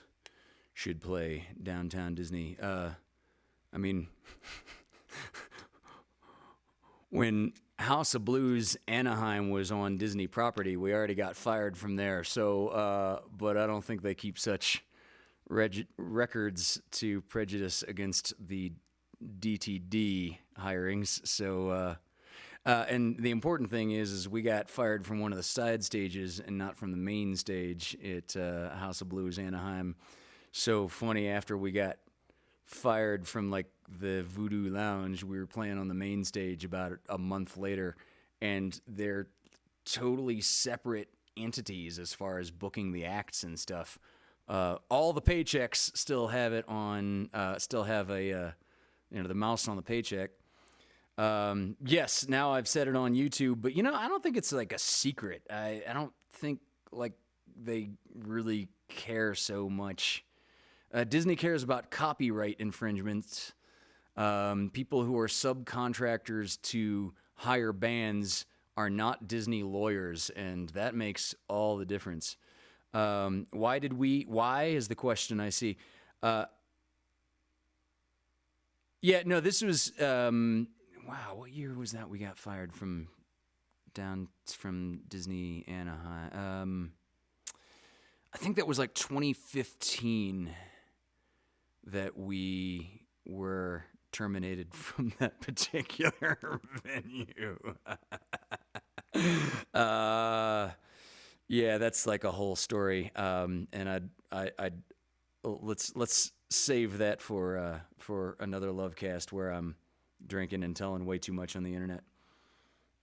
S1: should play downtown Disney. I mean, when House of Blues Anaheim was on Disney property, we already got fired from there. So, but I don't think they keep such records to prejudice against the DTD hirings. So, and the important thing is we got fired from one of the side stages and not from the main stage at House of Blues Anaheim. So funny, after we got fired from like the Voodoo Lounge, we were playing on the main stage about a month later, and they're totally separate entities as far as booking the acts and stuff. All the paychecks still have it on, still have a, the mouse on the paycheck. Yes, now I've said it on YouTube, but I don't think it's like a secret. I don't think like they really care so much. Disney cares about copyright infringements. People who are subcontractors to hire bands are not Disney lawyers, and that makes all the difference. Why is the question I see. Yeah, no, this was, wow, what year was that we got fired from Disney Anaheim? I think that was like 2015 that we were terminated from that particular venue. Yeah, that's like a whole story. And let's save that for another LoveCAST where I'm drinking and telling way too much on the internet.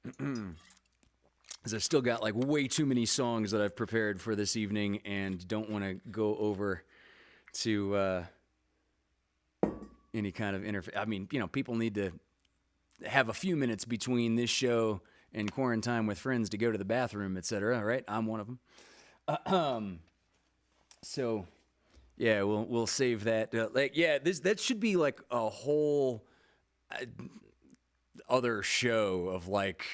S1: Because I've still got like way too many songs that I've prepared for this evening and don't want to go over to any kind of interface. I mean, people need to have a few minutes between this show and Quarantine with Friends to go to the bathroom, etc. Right? I'm one of them. So, yeah, we'll save that. That should be like a whole other show of like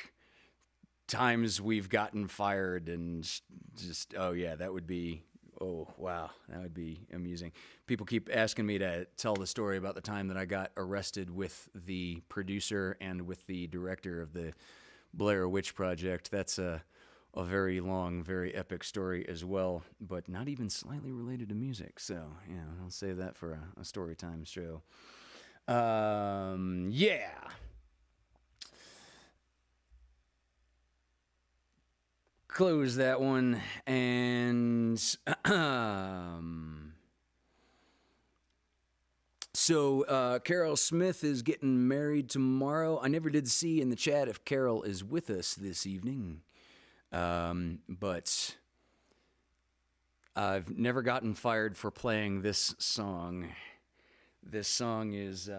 S1: times we've gotten fired and just, that would be, that would be amusing. People keep asking me to tell the story about the time that I got arrested with the producer and with the director of the Blair Witch Project. That's a very long, very epic story as well, but not even slightly related to music. So, I'll save that for a story time show. Yeah. Close that one, and so Carol Smith is getting married tomorrow. I never did see in the chat if Carol is with us this evening, but I've never gotten fired for playing this song. This song is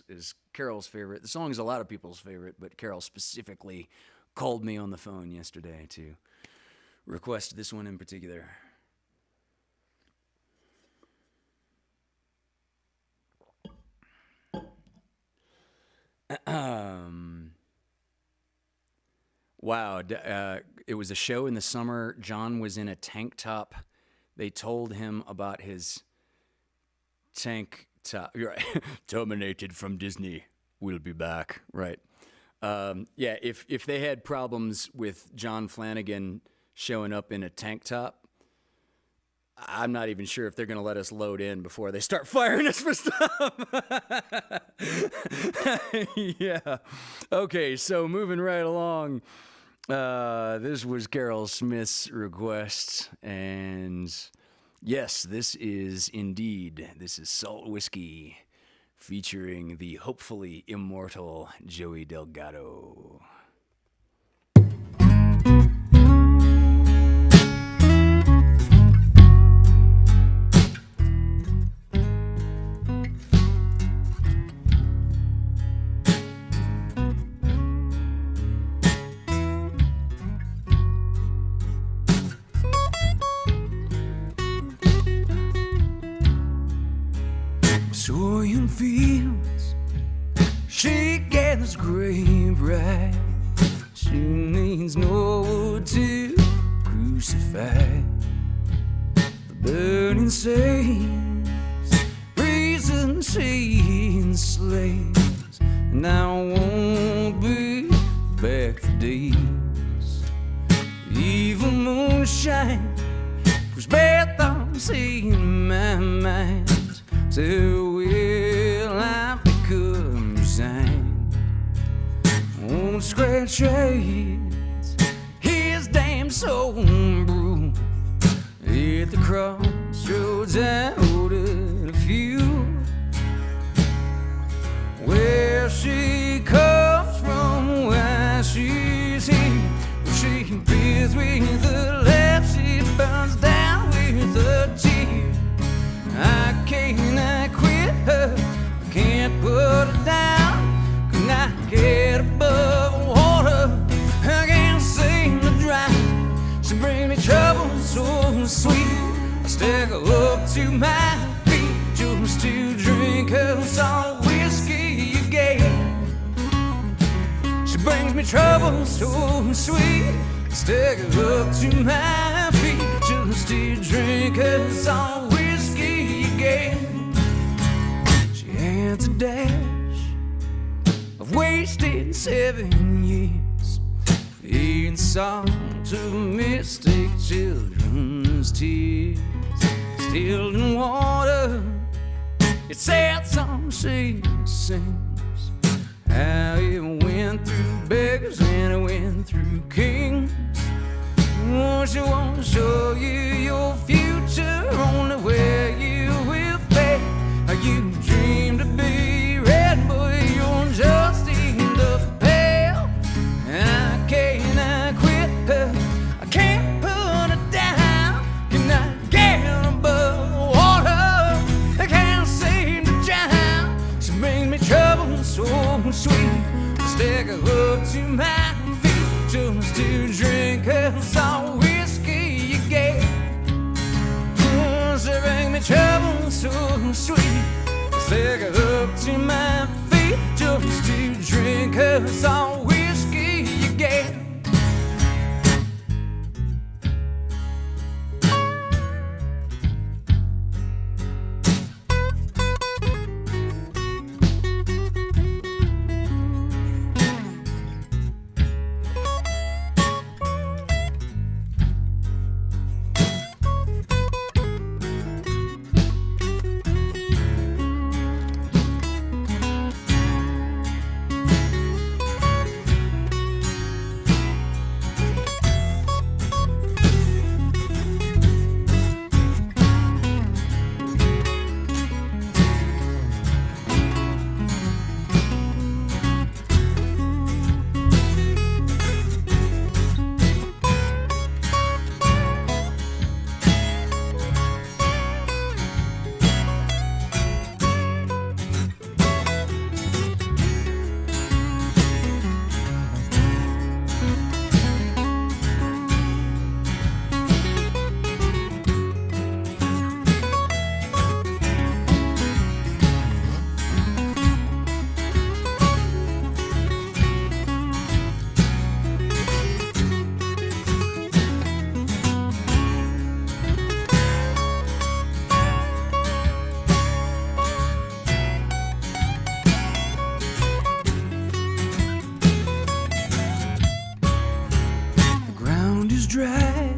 S1: is Carol's favorite. The song is a lot of people's favorite, but Carol specifically called me on the phone yesterday to request this one in particular. Wow, it was a show in the summer. John was in a tank top. They told him about his tank top. Right. Terminated from Disney. We'll be back. Right. Yeah, if they had problems with John Flanagan showing up in a tank top, I'm not even sure if they're going to let us load in before they start firing us for stuff. Yeah. Okay, so moving right along. This was Carol Smith's request, and yes, this is Salt Whiskey featuring the hopefully immortal Joey Delgado. pray bright. She needs no wood to crucify. The burning saints, reason seeing slaves, and I won't be back for days. Evil moonshine puts bad thoughts in my mind. So will I become resigned? Won't scratch his damn soul brew. At the crossroads I ordered a few. Where she comes from, why she's here. She bears with the laugh, she burns down with a tear. I cannot quit her, I can't put her down. Can I get above water? I can't seem to drown. She brings me trouble so sweet, I stagger up to my feet just to drink her some whiskey again. She brings me trouble so sweet, I stagger up to my feet just to drink her some whiskey again. She had a dash of wasted 7 years, in salt of mystic children's tears. Still in water, it's sad song she sings. How it went through beggars and it went through kings. She won't show you your future, only where you will fail. You dream to be red, but you're just in the pale. I cannot quit her, I can't put her down. Can I get above water? I can't seem to drown. She brings me trouble so sweet, I stagger up to my feet just to drink her some whiskey again. She brings me trouble so sweet, I stagger up to my feet just to drink her some whiskey again. Dry,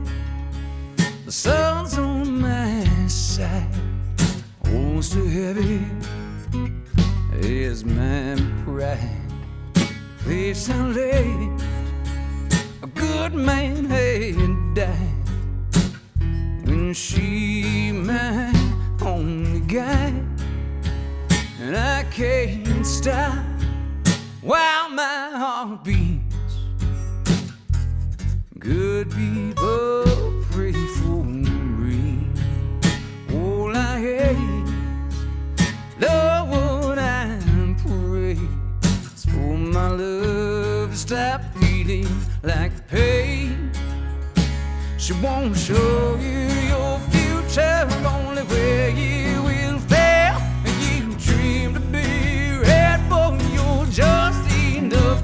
S1: the sun's on my side. Oh, so heavy is my pride. Place I left, a good man had died. When she my only guide, and I can't stop while my heart beats. Good people pray for me. All I hate, Lord, what I pray is for my love to stop feeling like pain. She won't show you your future, only where you will fail. You dream to be red, but you're just in the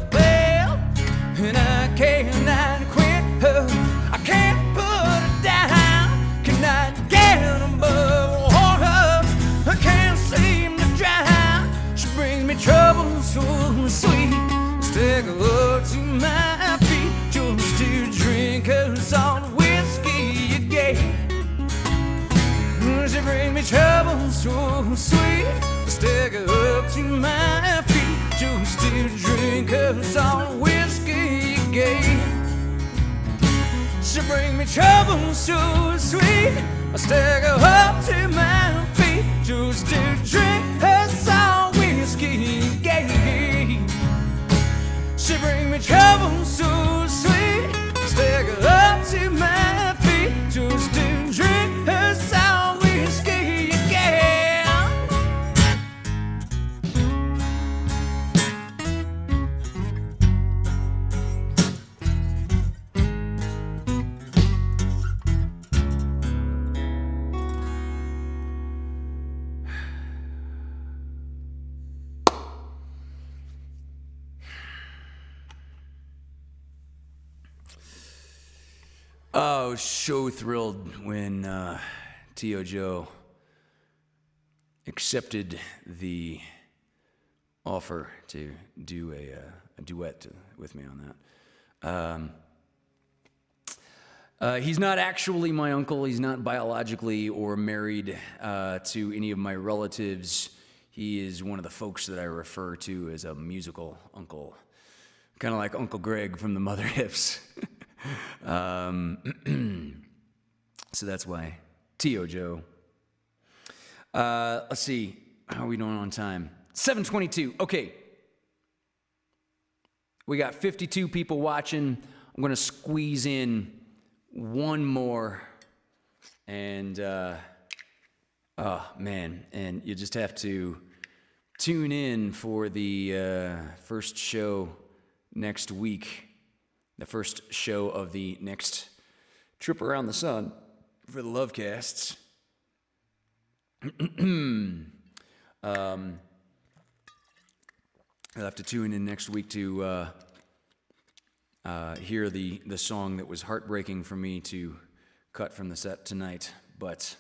S1: me trouble so sweet, stick her up to my feet, just to drink her salt whiskey again. She bring me trouble so sweet, stick her up to my feet, just to drink her salt whiskey again. She bring me trouble so sweet, stick her up to my feet, just to drink her salt whiskey again. I was so thrilled when T.O. Joe accepted the offer to do a duet with me on that. He's not actually my uncle. He's not biologically or married to any of my relatives. He is one of the folks that I refer to as a musical uncle, kind of like Uncle Greg from the Mother Hips. So that's why T.O. Joe. Let's see, how are we doing on time? 7:22. Okay, we got 52 people watching. I'm gonna squeeze in one more, and oh man, and you just have to tune in for the first show next week. The first show of the next trip around the sun for the LoveCasts. I'll have to tune in next week to hear the song that was heartbreaking for me to cut from the set tonight, but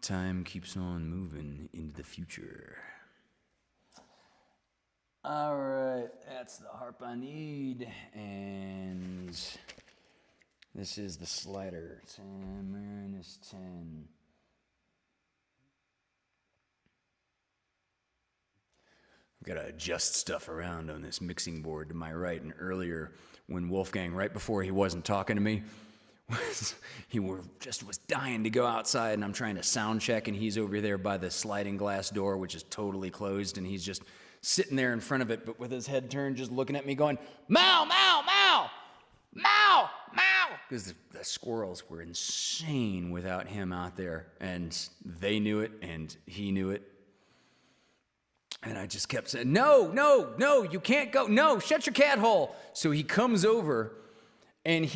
S1: time keeps on moving into the future. All right, that's the harp I need, and this is the slider, 10 minus 10. I've got to adjust stuff around on this mixing board to my right, and earlier when Wolfgang, right before he wasn't talking to me, was dying to go outside, and I'm trying to sound check, and he's over there by the sliding glass door, which is totally closed, and he's just sitting there in front of it, but with his head turned, just looking at me going, "Meow, meow, meow, meow, meow," because the squirrels were insane without him out there, and they knew it, and he knew it. And I just kept saying, no, you can't go. No, shut your cat hole. So he comes over, and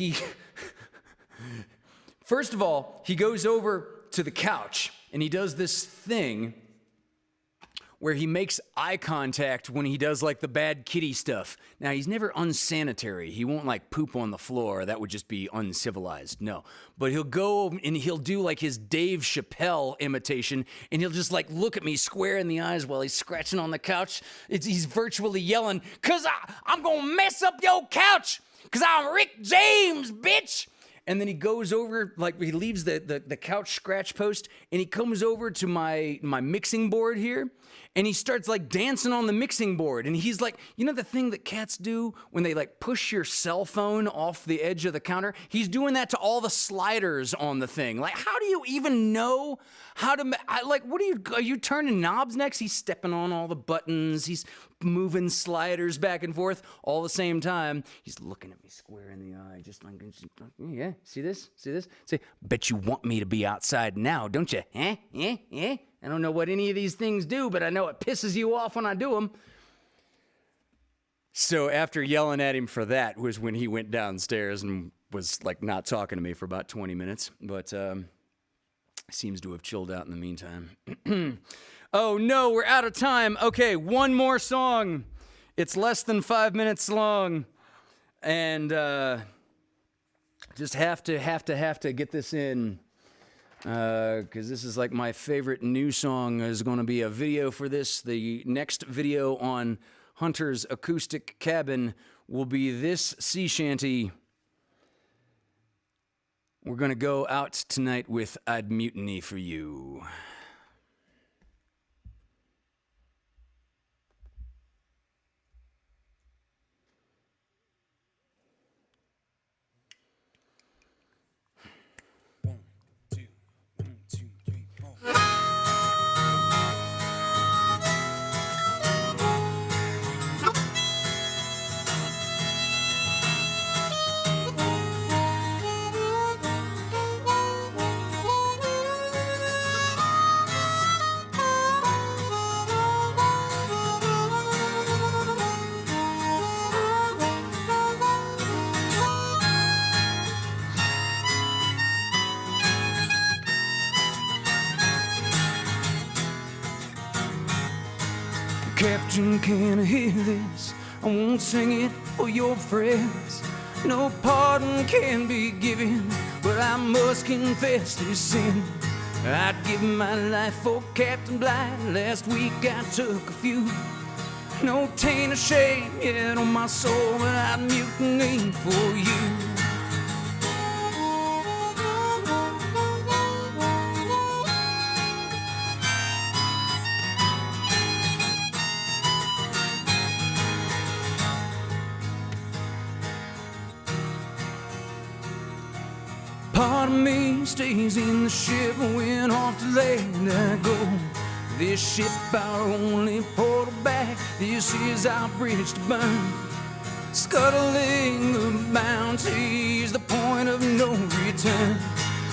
S1: first of all, he goes over to the couch, and he does this thing where he makes eye contact when he does like the bad kitty stuff. Now, he's never unsanitary. He won't like poop on the floor. That would just be uncivilized. No. But he'll go and he'll do like his Dave Chappelle imitation, and he'll just like look at me square in the eyes while he's scratching on the couch. He's virtually yelling, "'Cause I'm gonna mess up your couch, 'cause I'm Rick James, bitch." And then he goes over, like he leaves the couch scratch post, and he comes over to my mixing board here, and he starts like dancing on the mixing board. And he's like, you know the thing that cats do when they like push your cell phone off the edge of the counter? He's doing that to all the sliders on the thing. Like, how do you even know how to, are you turning knobs next? He's stepping on all the buttons. He's moving sliders back and forth all the same time. He's looking at me square in the eye, just like, yeah, see this? Say, bet you want me to be outside now, don't you? Eh? I don't know what any of these things do, but I know it pisses you off when I do them. So after yelling at him for that was when he went downstairs and was like not talking to me for about 20 minutes, but seems to have chilled out in the meantime. Oh no, we're out of time. Okay, one more song. It's less than 5 minutes long, and just have to get this in, because this is like my favorite new song. Is going to be a video for this. The next video on Hunter's Acoustic Cabin will be this sea shanty We're going to go out tonight with I'd Mutiny for You. Captain, can I hear this? I won't sing it for your friends. No pardon can be given, but I must confess this sin. I'd give my life for Captain Blind. Last week I took a few. No taint of shame yet on my soul, but I'd mutiny for you. Part of me stays in the ship when off to land I go. This ship our only portal back. This is our bridge to burn. Scuttling the bounties, the point of no return.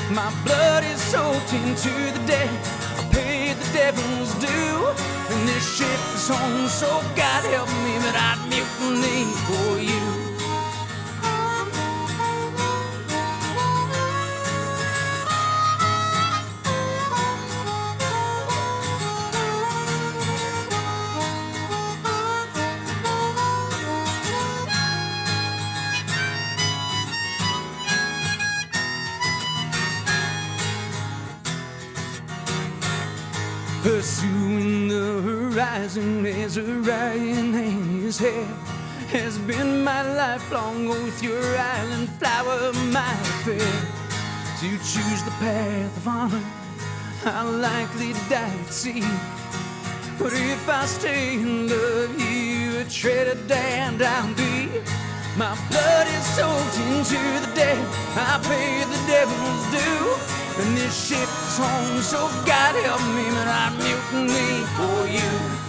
S1: My blood is soaked into the debt. I paid the devil's due. And this ship is home, so God help me, but I'd mutiny for you. Pursuing the horizon as Orion and his hair has been my lifelong oath. Your island flower, my affair. To choose the path of honor, I'll likely die at sea. But if I stay and love you, a traitor damned I'll be. My blood is soaked into the debt. I pay the devil's due. And this ship is home, so God help me, but I'd mutiny for you.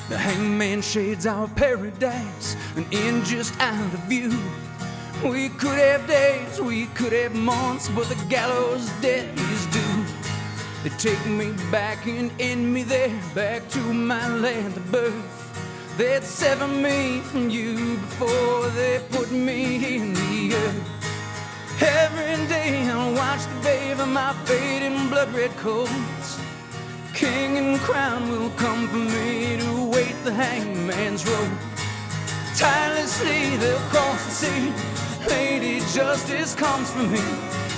S1: The hangman shades our paradise, an end just out of view. We could have days, we could have months, but the gallows debt is due. They take me back and end me there, back to my land of birth. They'd sever me from you before they put me in the earth. Every day I watch the babe of my fading blood-red coats. King and crown will come for me to wait the hangman's road. Tirelessly they'll cross the sea. Lady Justice comes for me.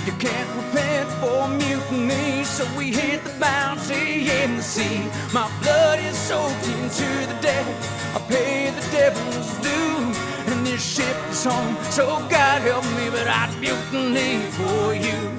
S1: You can't repent for mutiny, so we hit the bounty in the sea. My blood is soaked into the debt. I pay the devil's due. And this ship is home, so God help me, but I'd mutiny for you.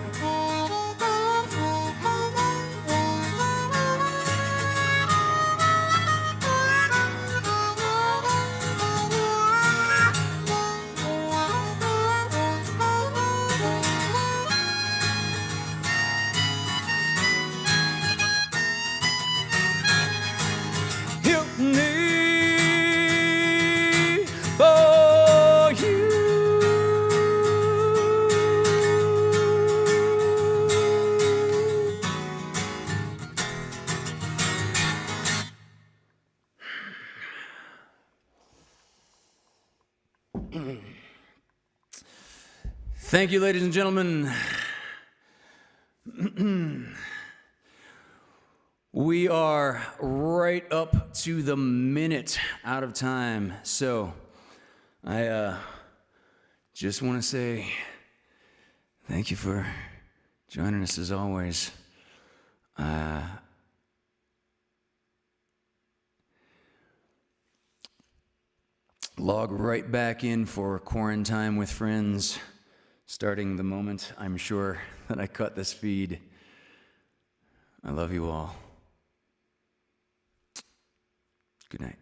S1: Thank you, ladies and gentlemen. We are right up to the minute out of time. So I just want to say thank you for joining us as always. Log right back in for quarantine with friends, starting the moment I'm sure that I cut this feed. I love you all. Good night.